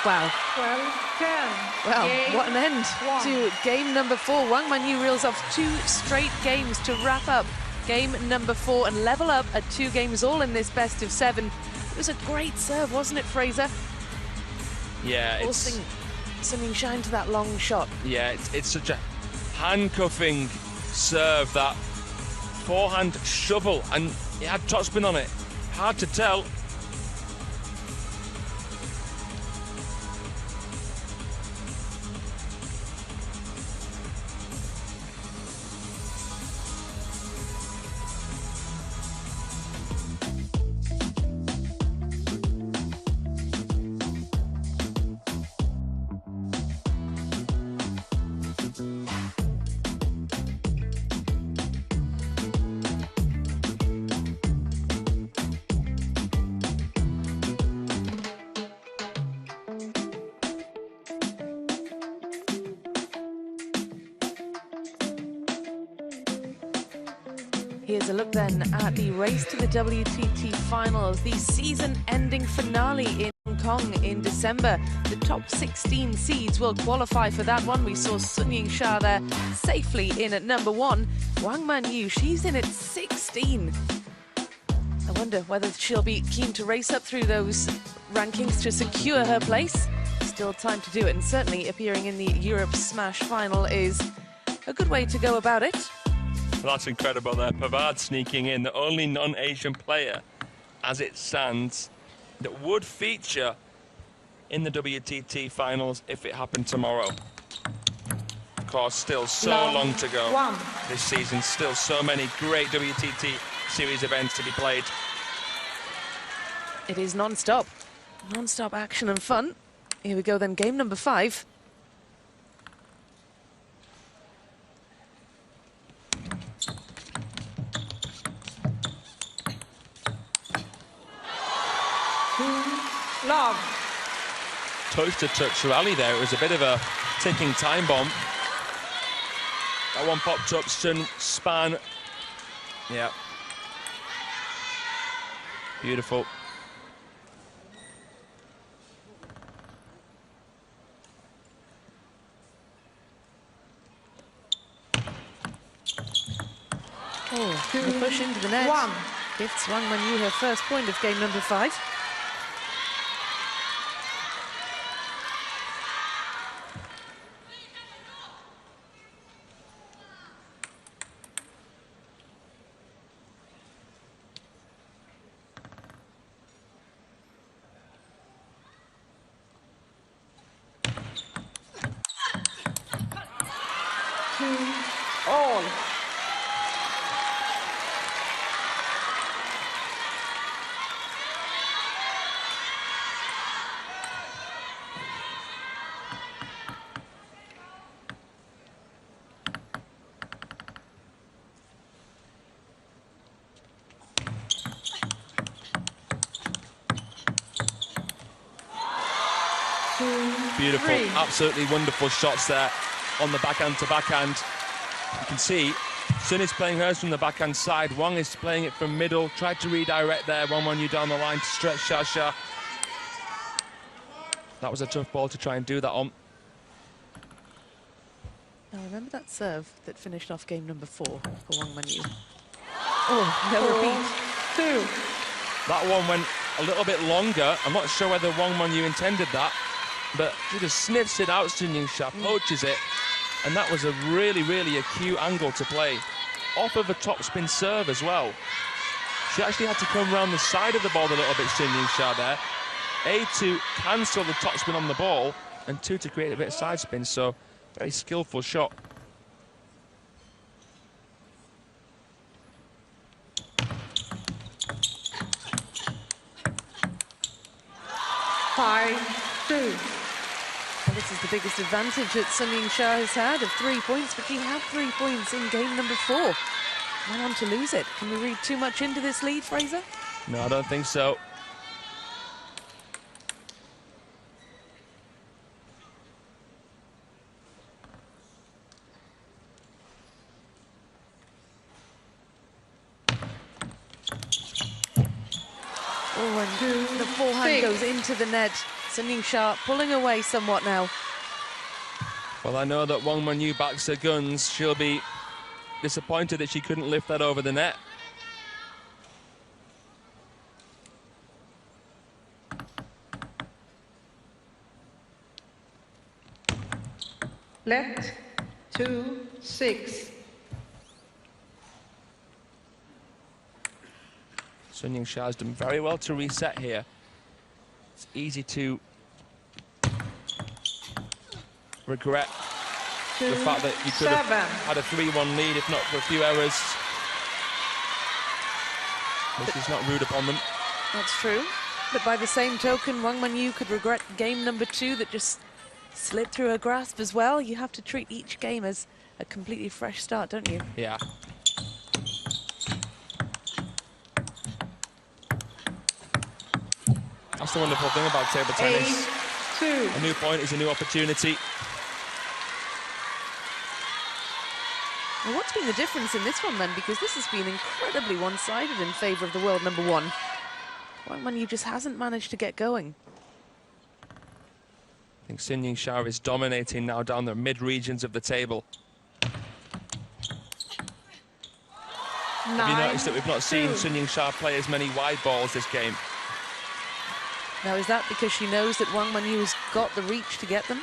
Wow. 12, 10. Well, Game what an end 1. to game number 4. Wang Manyu reels off 2 straight games to wrap up game number 4 and level up at 2 games all in this best of 7. It was a great serve, wasn't it, Fraser? Yeah, Forcing Sun Ying-sha into that long shot. Yeah, it's such a handcuffing serve, that forehand shovel, and it had topspin on it. Hard to tell. Here's a look then at the race to the WTT finals, the season-ending finale in Hong Kong in December. The top 16 seeds will qualify for that one. We saw Sun Ying-Sha there safely in at number 1. Wang Manyu, she's in at 16. I wonder whether she'll be keen to race up through those rankings to secure her place. Still time to do it, and certainly appearing in the Europe Smash final is a good way to go about it. Well, that's incredible there. Pavard sneaking in, the only non-Asian player, as it stands, that would feature in the WTT finals if it happened tomorrow. Of course, still so long to go this season. Still so many great WTT series events to be played. It is non-stop. Non-stop action and fun. Here we go then, game number 5. Love. Touch-to-touch rally there. It was a bit of a ticking time bomb. That one popped up, Sun span. Yeah. Beautiful. Oh, the push into the net. Gifts Wang Manyu her first point of game number 5. All. Beautiful, absolutely wonderful shots there on the backhand to backhand. You can see Sun is playing hers from the backhand side. Wang is playing it from middle. Tried to redirect there. Wang Manyu down the line to stretch Xia. That was a tough ball to try and do that on. Now remember that serve that finished off game number 4 for Wang Manyu. Oh, no repeat. 2. That one went a little bit longer. I'm not sure whether Wang Manyu intended that, but he just sniffs it out. Sun Ying-Sha poaches it, and that was a really, really acute angle to play. Off of a topspin serve as well. She actually had to come around the side of the ball a little bit, Sun Ying-Sha there. A, to cancel the topspin on the ball, and 2, to create a bit of side spin, so very skillful shot. And this is the biggest advantage that Sun Ying-Sha has had of 3 points, but she had 3 points in game number 4. Went on to lose it. Can we read too much into this lead, Fraser? No, I don't think so. Oh, and the forehand goes into the net. Sun Ying-Sha pulling away somewhat now. Well, I know that Wang Manyu backs her guns. She'll be disappointed that she couldn't lift that over the net. Left 2, 6. Sun Ying-Sha has done very well to reset here. It's easy to regret the fact that you could have had a 3-1 lead if not for a few errors. This is not rude upon them. That's true. But by the same token, Wang Manyu could regret game number 2 that just slipped through her grasp as well. You have to treat each game as a completely fresh start, don't you? Yeah. That's the wonderful thing about table tennis. 2. A new point is a new opportunity. Well, what's been the difference in this one then? Because this has been incredibly one-sided in favour of the world number 1. Wang Manyu just hasn't managed to get going. I think Sun Ying-sha is dominating now down the mid-regions of the table. Have you noticed that we've not seen Sun Ying-sha play as many wide balls this game? Now, is that because she knows that Wang Manyu has got the reach to get them?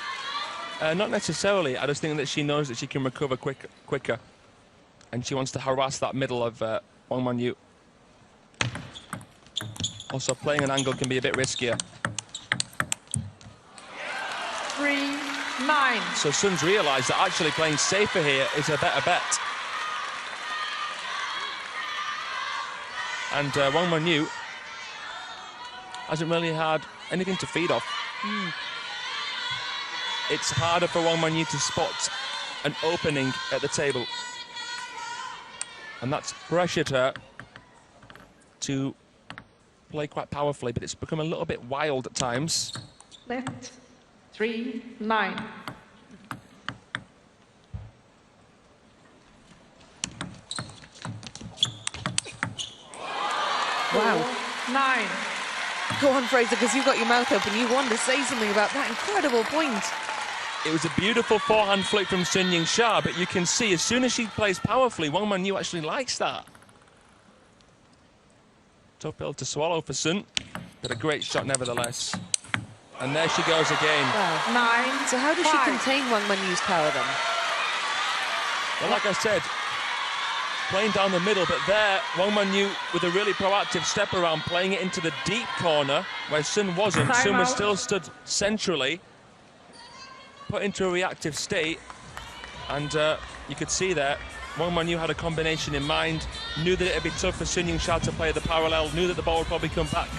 Not necessarily. I just think that she knows that she can recover quicker. And she wants to harass that middle of Wang Manyu. Also, playing an angle can be a bit riskier. 3-9. So Sun's realised that actually playing safer here is a better bet. And Wang Manyu hasn't really had anything to feed off. It's harder for Wang Manyu to spot an opening at the table. And that's pressured her to play quite powerfully, but it's become a little bit wild at times. Left. 3-9. Wow. 9. Go on, Fraser, because you've got your mouth open. You want to say something about that incredible point. It was a beautiful forehand flick from Sun Ying-sha, but you can see as soon as she plays powerfully, Wang Manyu actually likes that. Tough pill to swallow for Sun, but a great shot nevertheless. And there she goes again. Wow. 9. So how does she contain Wang Manyu's power then? Well, like I said, playing down the middle, but there, Wang Manyu with a really proactive step around, playing it into the deep corner where Sun wasn't. Sun was still stood centrally, put into a reactive state, and you could see there, Wang Manyu had a combination in mind, knew that it'd be tough for Sun Ying-sha to play the parallel, knew that the ball would probably come back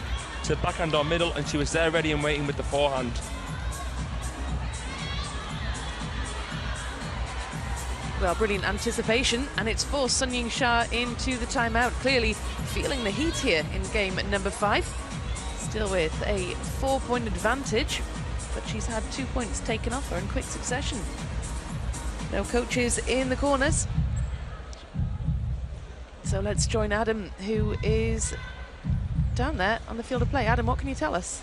to backhand or middle, and she was there ready and waiting with the forehand. Well, brilliant anticipation, and it's forced Sun Ying-sha into the timeout. Clearly feeling the heat here in game number 5. Still with a 4-point advantage, but she's had 2 points taken off her in quick succession. No coaches in the corners. So let's join Adam, who is down there on the field of play. Adam, what can you tell us?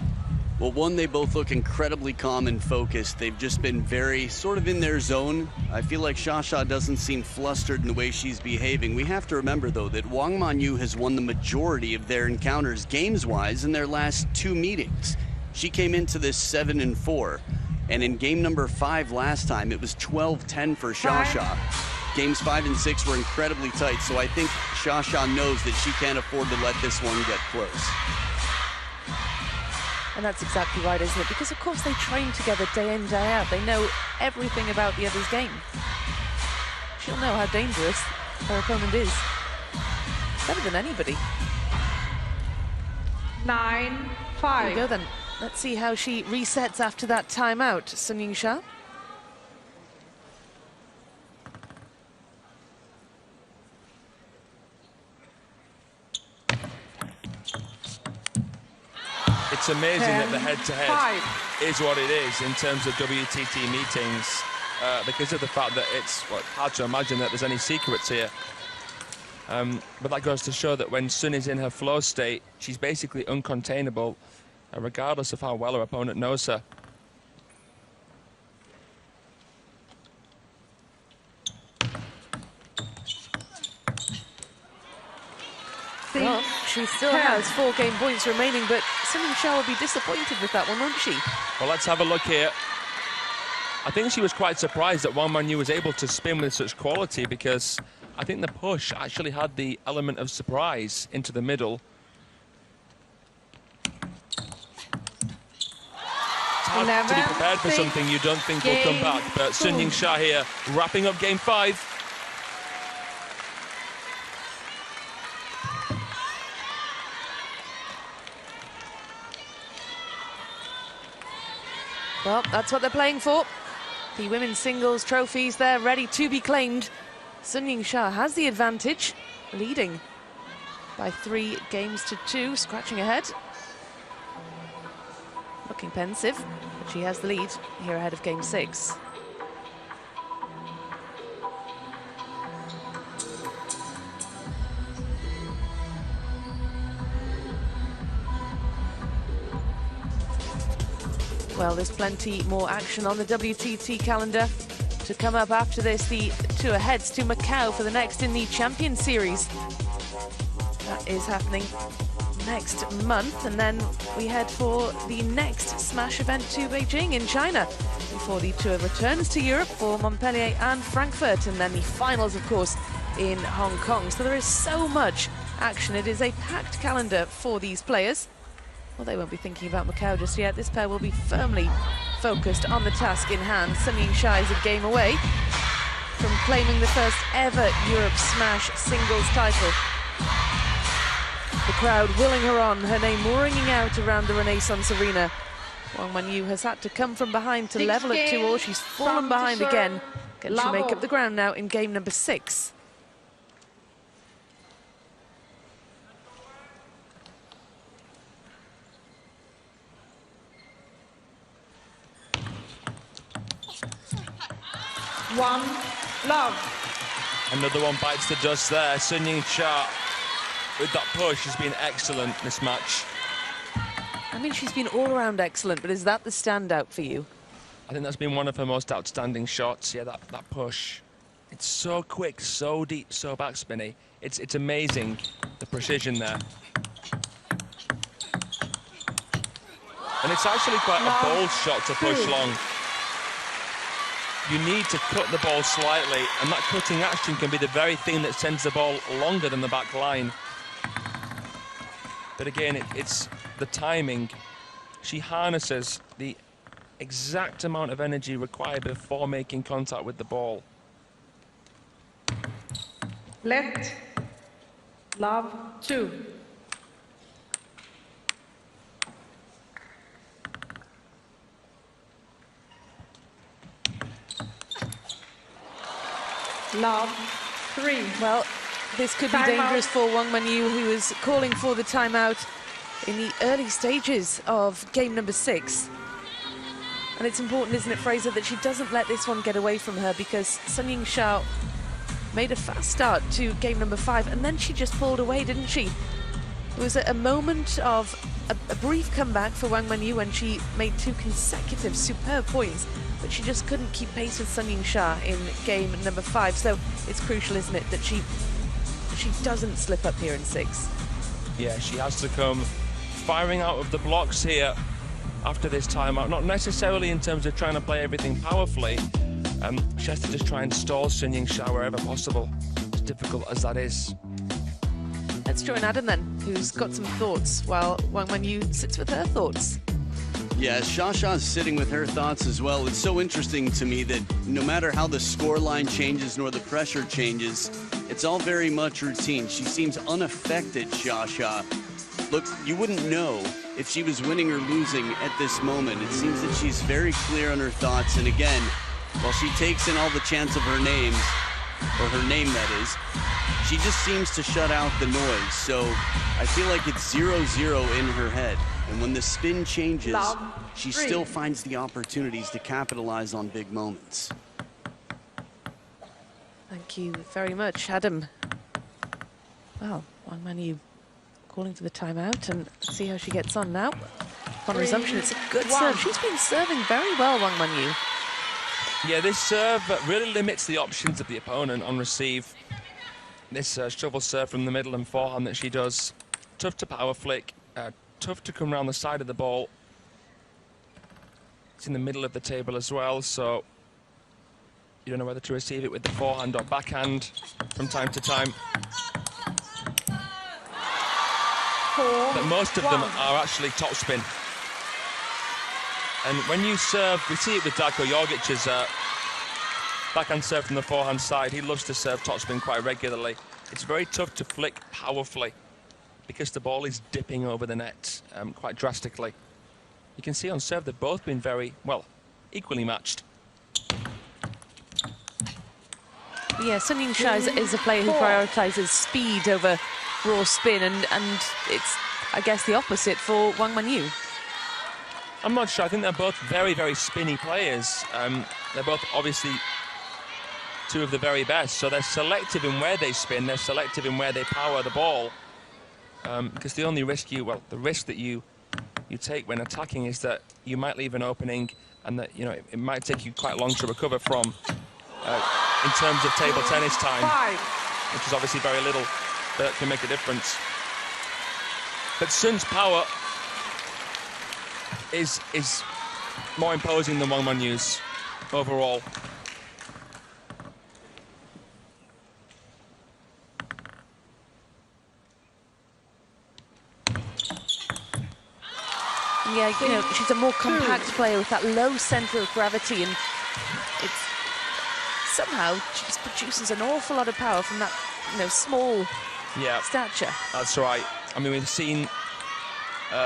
Well, one, they both look incredibly calm and focused. They've just been very sort of in their zone. I feel like Xia doesn't seem flustered in the way she's behaving. We have to remember, though, that Wang Manyu has won the majority of their encounters games-wise in their last 2 meetings. She came into this 7-4, and in game number 5 last time, it was 12-10 for Xia. Games 5 and 6 were incredibly tight, so I think Xia knows that she can't afford to let this one get close. And that's exactly right, isn't it? Because, of course, they train together day in, day out. They know everything about the other's game. She'll know how dangerous her opponent is. Better than anybody. 9-5. There we go, then. Let's see how she resets after that timeout. Sun Ying-sha. It's amazing that the head-to-head is what it is in terms of WTT meetings because of the fact that it's hard to imagine that there's any secrets here. But that goes to show that when Sun is in her flow state, she's basically uncontainable, regardless of how well her opponent knows her. Well, she still has 4 game points remaining, but Sun Ying-sha will be disappointed with that one, won't she? Well, let's have a look here. I think she was quite surprised that Wang Manyu was able to spin with such quality, because I think the push actually had the element of surprise into the middle. It's hard to be prepared for something you don't think will come back, but Sun Ying-sha here wrapping up game 5. Well, that's what they're playing for. The women's singles trophies there ready to be claimed. Sun Ying-sha has the advantage, leading by 3 games to 2, scratching ahead. Looking pensive, but she has the lead here ahead of game 6. Well, there's plenty more action on the WTT calendar to come up after this. The tour heads to Macau for the next in the Champion Series. That is happening next month, and then we head for the next Smash event to Beijing in China before the tour returns to Europe for Montpellier and Frankfurt, and then the finals, of course, in Hong Kong. So there is so much action. It is a packed calendar for these players. Well, they won't be thinking about Macau just yet. This pair will be firmly focused on the task in hand. Sun Ying-sha is a game away from claiming the first ever Europe Smash singles title. The crowd willing her on, her name ringing out around the Renaissance Arena. Wang Manyu has had to come from behind to level at 2-all. She's fallen behind again. Can she make up the ground now in game number 6? One love. Another one bites the dust there. Sun Ying-sha with that push has been excellent this match. I mean, she's been all around excellent, but is that the standout for you? I think that's been one of her most outstanding shots. Yeah, that push. It's so quick, so deep, so backspinny. It's amazing, the precision there. And it's actually quite a bold shot to push long. You need to cut the ball slightly, and that cutting action can be the very thing that sends the ball longer than the back line. But again, it's the timing. She harnesses the exact amount of energy required before making contact with the ball. Let love 2. Love 3. Well, this could be dangerous for Wang Manyu, who is calling for the timeout in the early stages of game number 6. And it's important, isn't it, Fraser, that she doesn't let this one get away from her, because Sun Ying-sha made a fast start to game number 5, and then she just pulled away, didn't she? It was a moment of a brief comeback for Wang Manyu when she made 2 consecutive superb points, but she just couldn't keep pace with Sun Ying-sha in game number 5. So it's crucial, isn't it, that she doesn't slip up here in 6. Yeah, she has to come firing out of the blocks here after this timeout. Not necessarily in terms of trying to play everything powerfully. She has to just try and stall Sun Ying-sha wherever possible, as difficult as that is. Let's join Adam then, who's got some thoughts, while Wang Manyu sits with her thoughts. Yeah, Xia sitting with her thoughts as well. It's so interesting to me that no matter how the scoreline changes nor the pressure changes, it's all very much routine. She seems unaffected, Xia. Look, you wouldn't know if she was winning or losing at this moment. It seems that she's very clear on her thoughts, and again, while she takes in all the chants of her names, or her name that is, she just seems to shut out the noise. So I feel like it's 0-0 in her head. And when the spin changes, she still finds the opportunities to capitalize on big moments. Thank you very much, Adam. Well, Wang Manyu calling for the timeout, and see how she gets on now. On resumption, it's a good serve. She's been serving very well, Wang Manyu. Yeah, this serve really limits the options of the opponent on receive. This shovel serve from the middle and forehand that she does. Tough to power flick, tough to come around the side of the ball. It's in the middle of the table as well, so you don't know whether to receive it with the forehand or backhand from time to time. But most of them are actually topspin. And when you serve, we see it with Darko Jorgic's backhand serve from the forehand side. He loves to serve topspin quite regularly. It's very tough to flick powerfully because the ball is dipping over the net quite drastically. You can see on serve they've both been very, well, equally matched. Yeah, Sun Ying-sha is a player who prioritises speed over raw spin, and it's, I guess, the opposite for Wang Manyu. I'm not sure. I think they're both very, very spinny players. They're both obviously 2 of the very best, so they're selective in where they spin, they're selective in where they power the ball. Because the only risk the risk that you you take when attacking is that you might leave an opening, and that it might take you quite long to recover from in terms of table tennis time, which is obviously very little, but can make a difference. But Sun's power is more imposing than Wang Manyu's overall. Yeah, she's a more compact player with that low centre of gravity, and somehow she just produces an awful lot of power from that, small stature. That's right. I mean, we've seen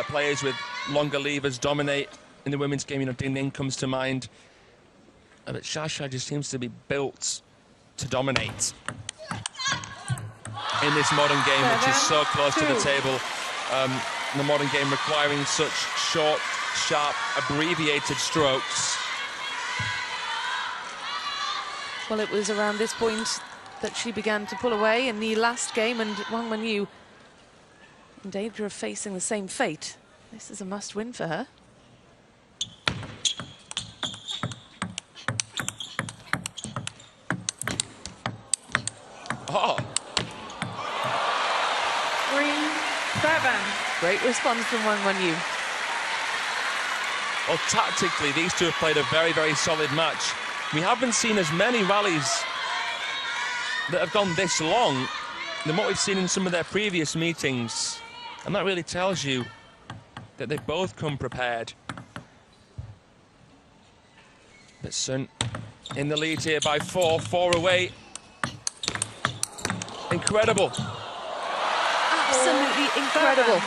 players with longer levers dominate in the women's game. Ding Ning comes to mind. But Xia just seems to be built to dominate in this modern game, which is so close to the table. The modern game requiring such short, sharp, abbreviated strokes. Well, it was around this point that she began to pull away in the last game, and Wang Manyu in danger of facing the same fate. This is a must-win for her. Oh! 3-7. Great response from Wang Manyu. Well, tactically, these two have played a very, very solid match. We haven't seen as many rallies that have gone this long than what we've seen in some of their previous meetings. And that really tells you that they've both come prepared. But Sun in the lead here by 4 away. Incredible. Absolutely incredible.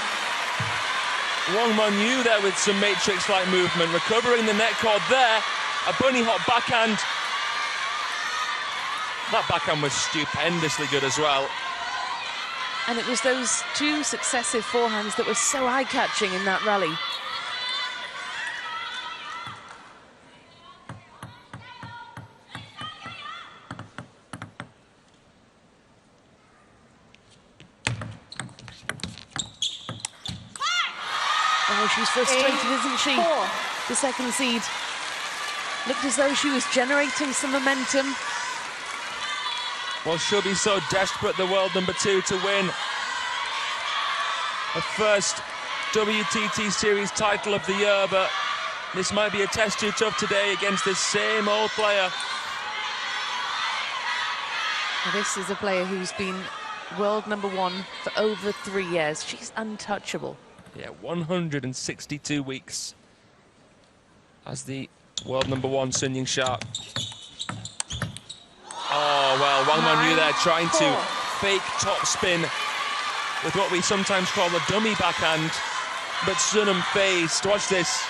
Wang Manyu there with some matrix-like movement, recovering the net cord there. A bunny hop backhand. That backhand was stupendously good as well. And it was those two successive forehands that were so eye-catching in that rally. Oh, she's frustrated, isn't she? The second seed looked as though she was generating some momentum. Well, she'll be so desperate, the world number 2, to win her first WTT Series title of the year, but this might be a test too tough today against this same old player. Well, this is a player who's been world number 1 for over 3 years. She's untouchable. Yeah, 162 weeks as the world number 1, Sun Ying-Sha. Oh, well, Wang Manyu there trying to fake top spin with what we sometimes call a dummy backhand, but Sun unfazed. Watch this.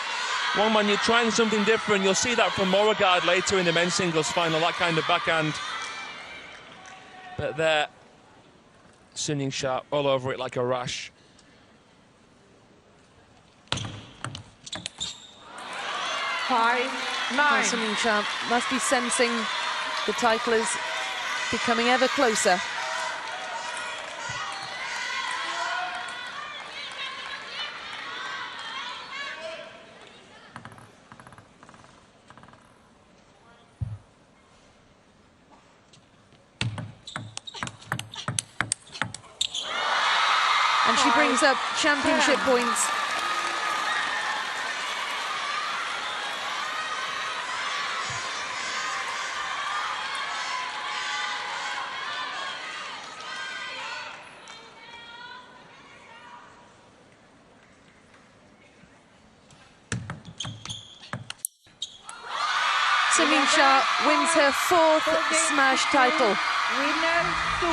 Wang Manyu trying something different. You'll see that from Beauregard later in the men's singles final, that kind of backhand. But there, Sun Ying-Sha all over it like a rash. Sun Ying-Sha must be sensing the title is becoming ever closer. And she brings up championship points. Sun Ying-Sha wins her 4th Smash title.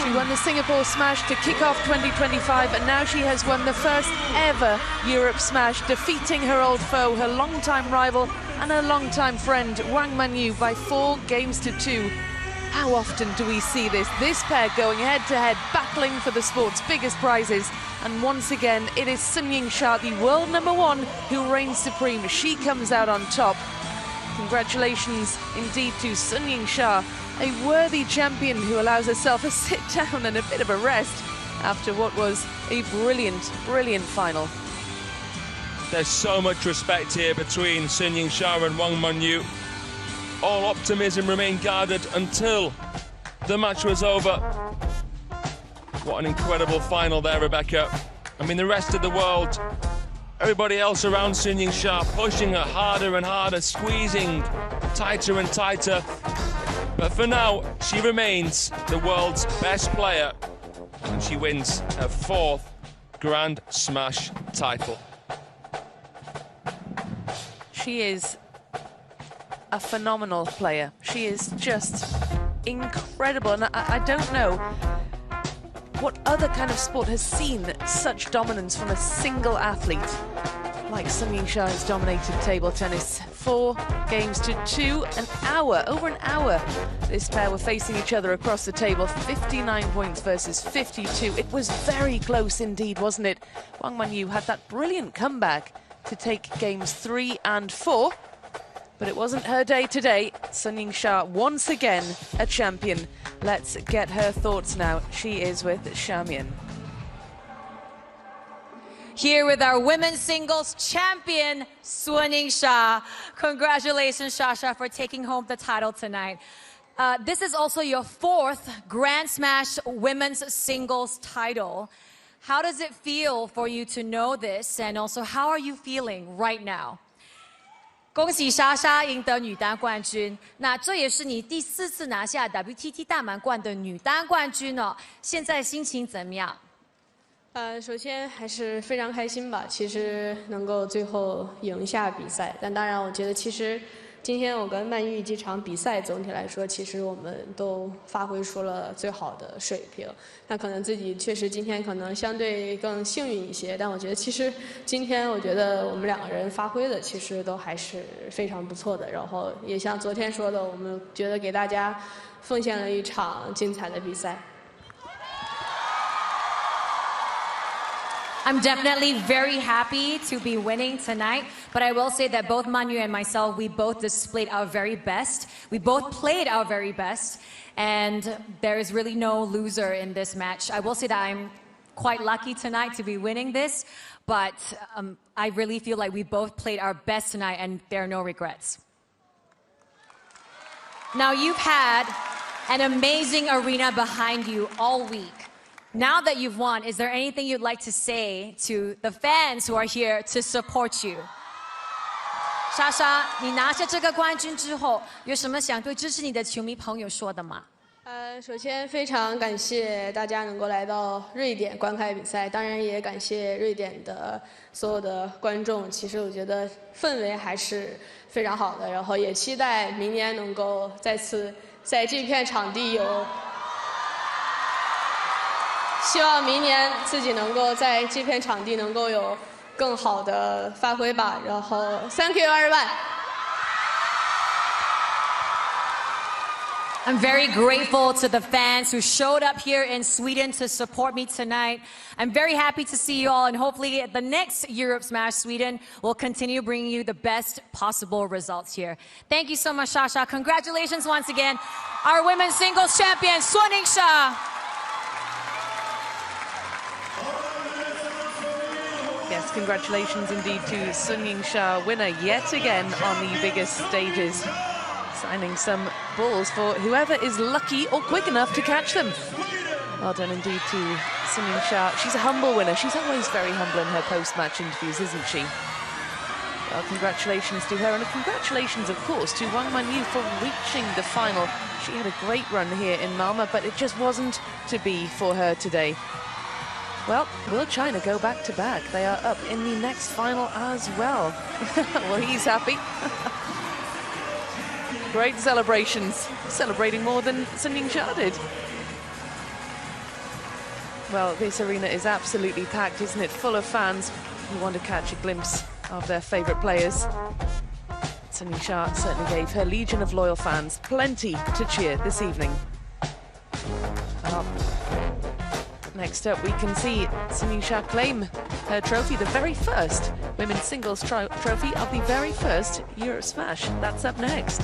She won the Singapore Smash to kick off 2025, and now she has won the first ever Europe Smash, defeating her old foe, her longtime rival and her longtime friend, Wang Manyu, by 4 games to 2. How often do we see this? This pair going head-to-head, battling for the sport's biggest prizes. And once again, it is Sun Ying-Sha, the world number 1, who reigns supreme. She comes out on top. Congratulations indeed to Sun Ying-Sha, a worthy champion who allows herself a sit down and a bit of a rest after what was a brilliant, brilliant final. There's so much respect here between Sun Ying-sha and Wang Mengyu. All optimism remained guarded until the match was over. What an incredible final there, Rebecca. I mean, the rest of the world, everybody else around Sun Ying-sha pushing her harder and harder, squeezing tighter and tighter. But for now, she remains the world's best player, and she wins her 4th Grand Smash title. She is a phenomenal player. She is just incredible, and I don't know what other kind of sport has seen such dominance from a single athlete like Sun Ying-sha has dominated table tennis. 4 games to 2, an hour, over an hour. This pair were facing each other across the table, 59 points versus 52. It was very close indeed, wasn't it? Wang Mengyu had that brilliant comeback to take games 3 and 4. But it wasn't her day today. Sun Ying-sha, once again, a champion. Let's get her thoughts now. She is with Xiaomian. Here with our women's singles champion, Sun Ying-sha. Congratulations, Sasha, for taking home the title tonight. This is also your 4th Grand Smash women's singles title. How does it feel for you to know this? And also, how are you feeling right now? 恭喜莎莎赢得女单冠军，那这也是你第4次拿下 WTT 大满贯的女单冠军哦。现在心情怎么样？首先还是非常开心吧。其实能够最后赢下比赛，但当然我觉得其实今天我跟曼玉这场比赛总体来说，其实我们都发挥出了最好的水平。那可能自己确实今天可能相对更幸运一些，但我觉得其实今天我觉得我们2个人发挥的其实都还是非常不错的。然后也像昨天说的，我们觉得给大家奉献了一场精彩的比赛。 I'm definitely very happy to be winning tonight, but I will say that both Mengyu and myself, we both displayed our very best. We both played our very best, and there is really no loser in this match. I will say that I'm quite lucky tonight to be winning this, but I really feel like we both played our best tonight, and there are no regrets. Now, you've had an amazing arena behind you all week. Now that you've won, is there anything you'd like to say to the fans who are here to support you? 莎莎，你拿下这个冠军之后，有什么想对支持你的球迷朋友说的吗？首先非常感谢大家能够来到瑞典观看比赛，当然也感谢瑞典的所有的观众。其实我觉得氛围还是非常好的，然后也期待明年能够再次在这片场地有。 希望明年自己能够在这片场地能够有更好的发挥吧。然后 ，Thank you everyone. I'm very grateful to the fans who showed up here in Sweden to support me tonight. I'm very happy to see you all, and hopefully the next Europe Smash Sweden will continue bringing you the best possible results here. Thank you so much, Sasha. Congratulations once again, our women's singles champion, Sun Ying-sha. Yes, congratulations indeed to Sun Ying-sha, winner yet again on the biggest stages. Signing some balls for whoever is lucky or quick enough to catch them. Well done indeed to Sun Ying-sha. She's a humble winner. She's always very humble in her post-match interviews, isn't she? Well, congratulations to her, and congratulations, of course, to Wang Mengyu for reaching the final. She had a great run here in Malmö, but it just wasn't to be for her today. Well, will China go back to back? They are up in the next final as well. Well, he's happy. Great celebrations. Celebrating more than Sun Ying-sha did. Well, this arena is absolutely packed, isn't it? Full of fans who want to catch a glimpse of their favorite players. Sun Ying-sha certainly gave her legion of loyal fans plenty to cheer this evening. Well, next up, we can see Sun Ying-sha claim her trophy, the very first women's singles trophy of the very first Europe Smash. That's up next.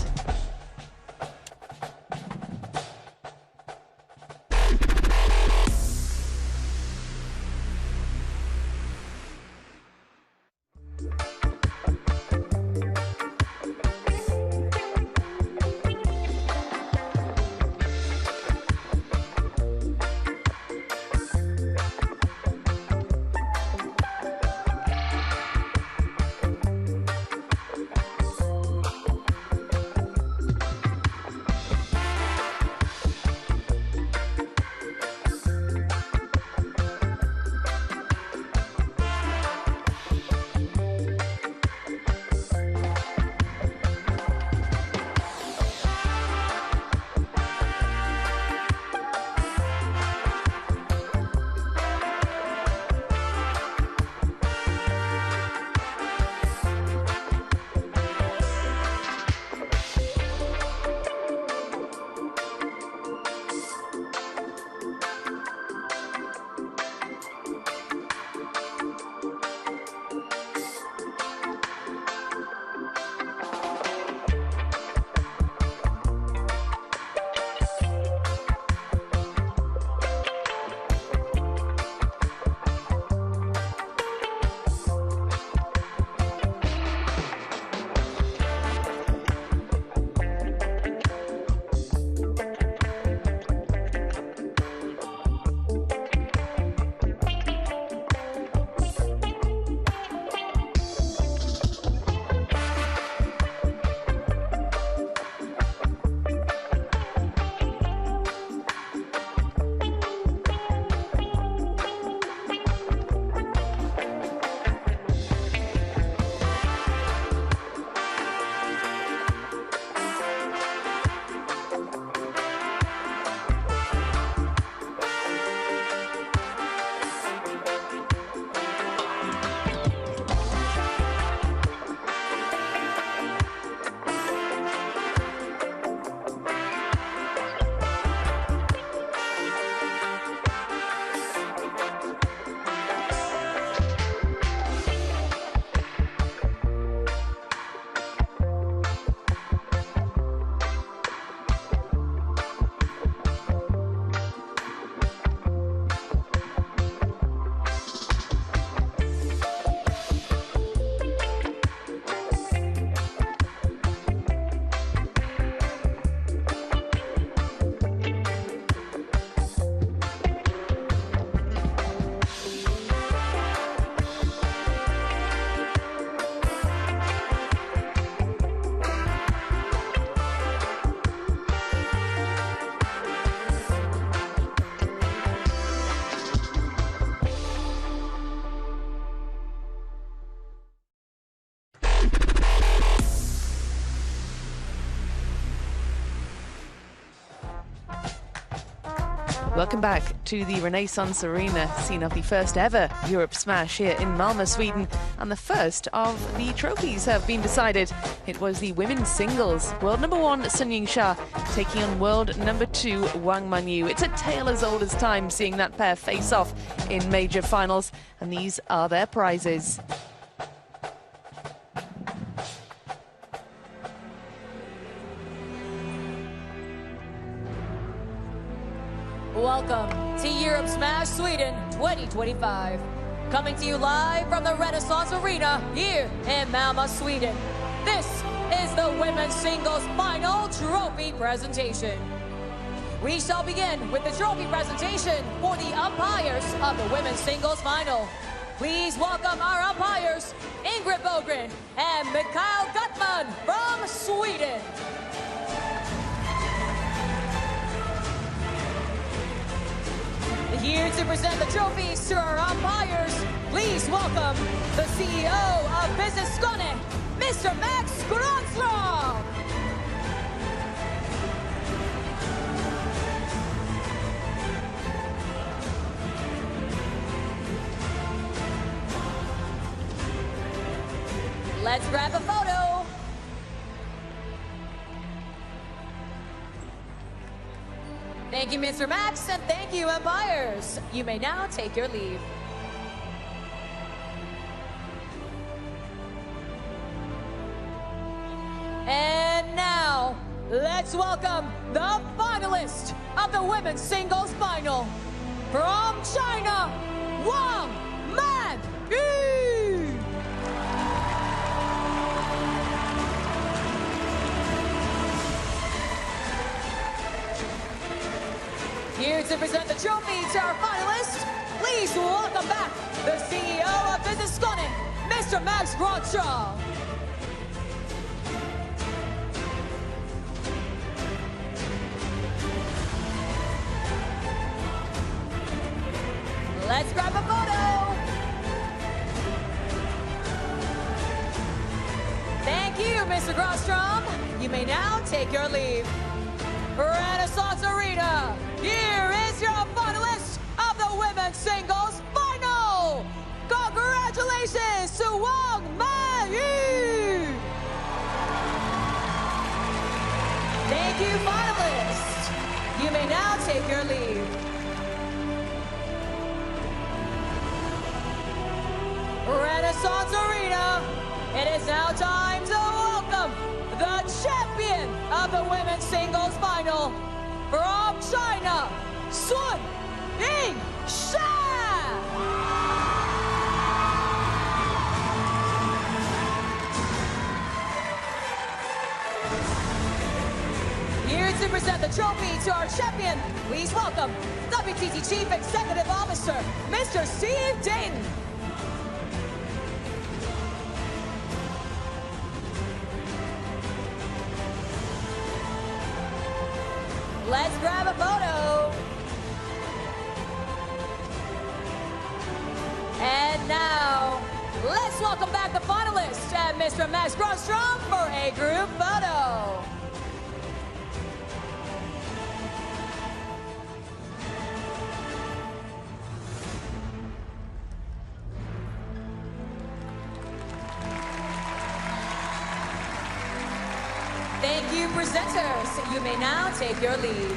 Welcome back to the Renaissance Arena, scene of the first ever Europe Smash here in Malmö, Sweden. And the first of the trophies have been decided. It was the women's singles. World number 1, Sun Ying-sha, taking on world number 2, Wang Manyu. It's a tale as old as time seeing that pair face off in major finals. And these are their prizes. Welcome to Europe Smash Sweden 2025. Coming to you live from the Renaissance Arena here in Malmö, Sweden. This is the women's singles final trophy presentation. We shall begin with the trophy presentation for the umpires of the women's singles final. Please welcome our umpires, Ingrid Bogren and Mikael Gutman from Sweden. Here to present the trophies to our umpires, please welcome the CEO of Business Skåne, Mr. Max Granström. Let's grab a photo. Thank you, Mr. Max, and thank you, umpires. You may now take your leave. And now, let's welcome the finalist of the women's singles final. From China, Wang Manyu. Here to present the trophy to our finalists, please welcome back the CEO of Business Skåne, Mr. Max Granström. Let's grab a photo. Thank you, Mr. Granström. You may now take your leave. Renaissance Arena, here is your finalist of the women's singles final. Congratulations to Wang Manyu. Thank you, finalists. You may now take your leave. Renaissance Arena, it is now time to welcome the champion of the women's singles final. From China, Sun Ying-sha. Here to present the trophy to our champion, please welcome WTT Chief Executive Officer, Mr. Steve Dayton. Let's grab a photo. And now, let's welcome back the finalists and Mr. Max Granström for a group photo. Thank you, presenters. You may now take your leave.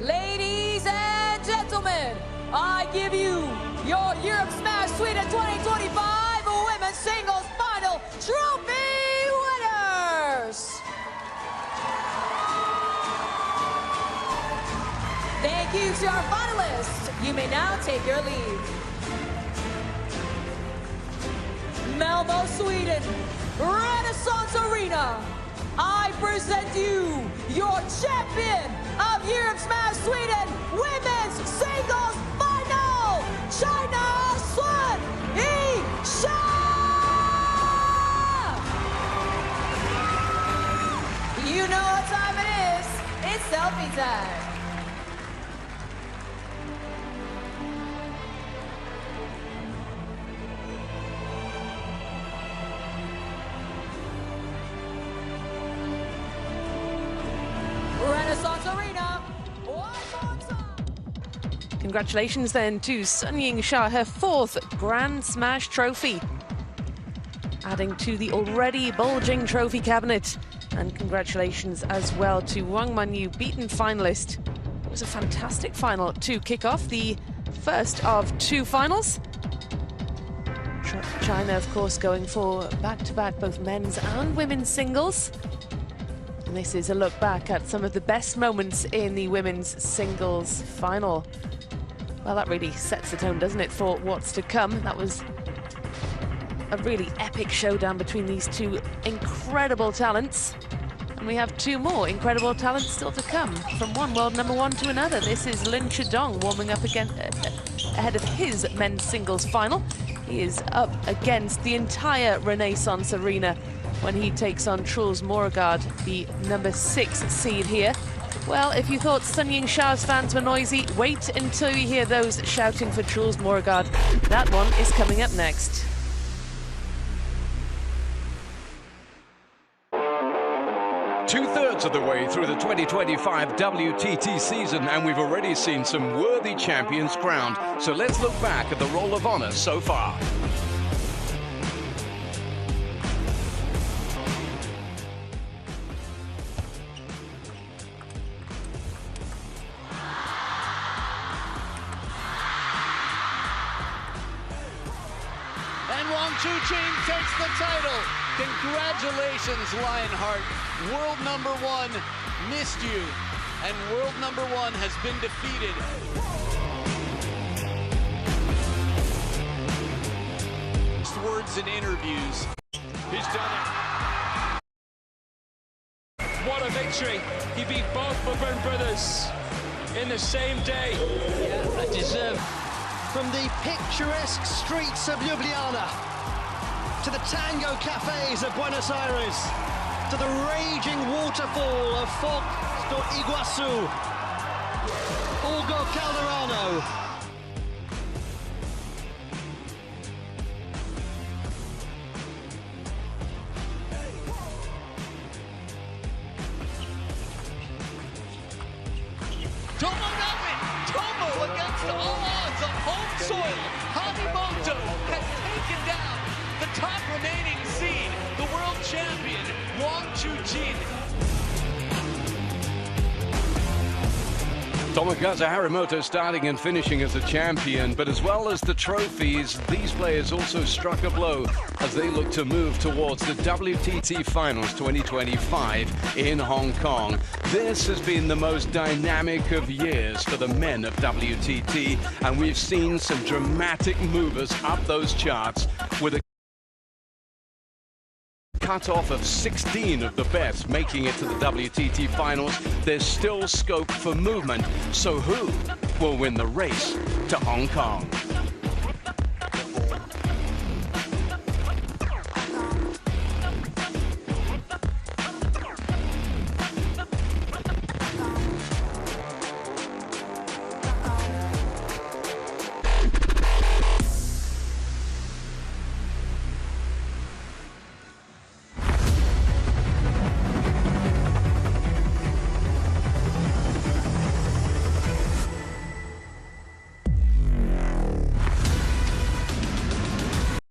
Ladies and gentlemen, I give you your Europe Smash Sweden 2025 Women's Singles Final Trophy winners! Thank you to our finalists. You may now take your leave. Malmö, Sweden, Renaissance Arena, I present you your champion of Europe Smash Sweden Women's Singles Final, China, Sun Ying-sha! You know what time it is. It's selfie time. Congratulations then to Sun Ying-Sha, her 4th Grand Smash trophy, adding to the already bulging trophy cabinet. And congratulations as well to Wang Manyu, beaten finalist. It was a fantastic final to kick off the first of 2 finals. China, of course, going for back-to-back both men's and women's singles. And this is a look back at some of the best moments in the women's singles final. Well, that really sets the tone, doesn't it, for what's to come. That was a really epic showdown between these 2 incredible talents. And we have 2 more incredible talents still to come, from one world number 1 to another. This is Lin Chidong warming up again ahead of his men's singles final. He is up against the entire Renaissance arena when he takes on Truls Moregard, the number 6 seed here. Well, if you thought Sun Ying-Sha's fans were noisy, wait until you hear those shouting for Truls Moregard. That one is coming up next. Two-thirds of the way through the 2025 WTT season, and we've already seen some worthy champions crowned. So let's look back at the Roll of Honor so far. And Wang Chuqin takes the title. Congratulations, Lionheart. World number 1 missed you, and world number 1 has been defeated. Words and interviews. He's done it. What a victory. He beat both Bourbon brothers in the same day. Yeah, a deserved. From the picturesque streets of Ljubljana to the tango cafes of Buenos Aires to the raging waterfall of Foz do Iguazu, Hugo Calderano. Tomo Nagin, Tomo against all odds on home soil. Hamimoto has taken down the top remaining seed, the world champion, Wang Chuqin. Tomokazu Harimoto starting and finishing as a champion, but as well as the trophies, these players also struck a blow as they look to move towards the WTT Finals 2025 in Hong Kong. This has been the most dynamic of years for the men of WTT, and we've seen some dramatic movers up those charts with a cut-off of 16 of the best making it to the WTT Finals. There's still scope for movement. So who will win the race to Hong Kong?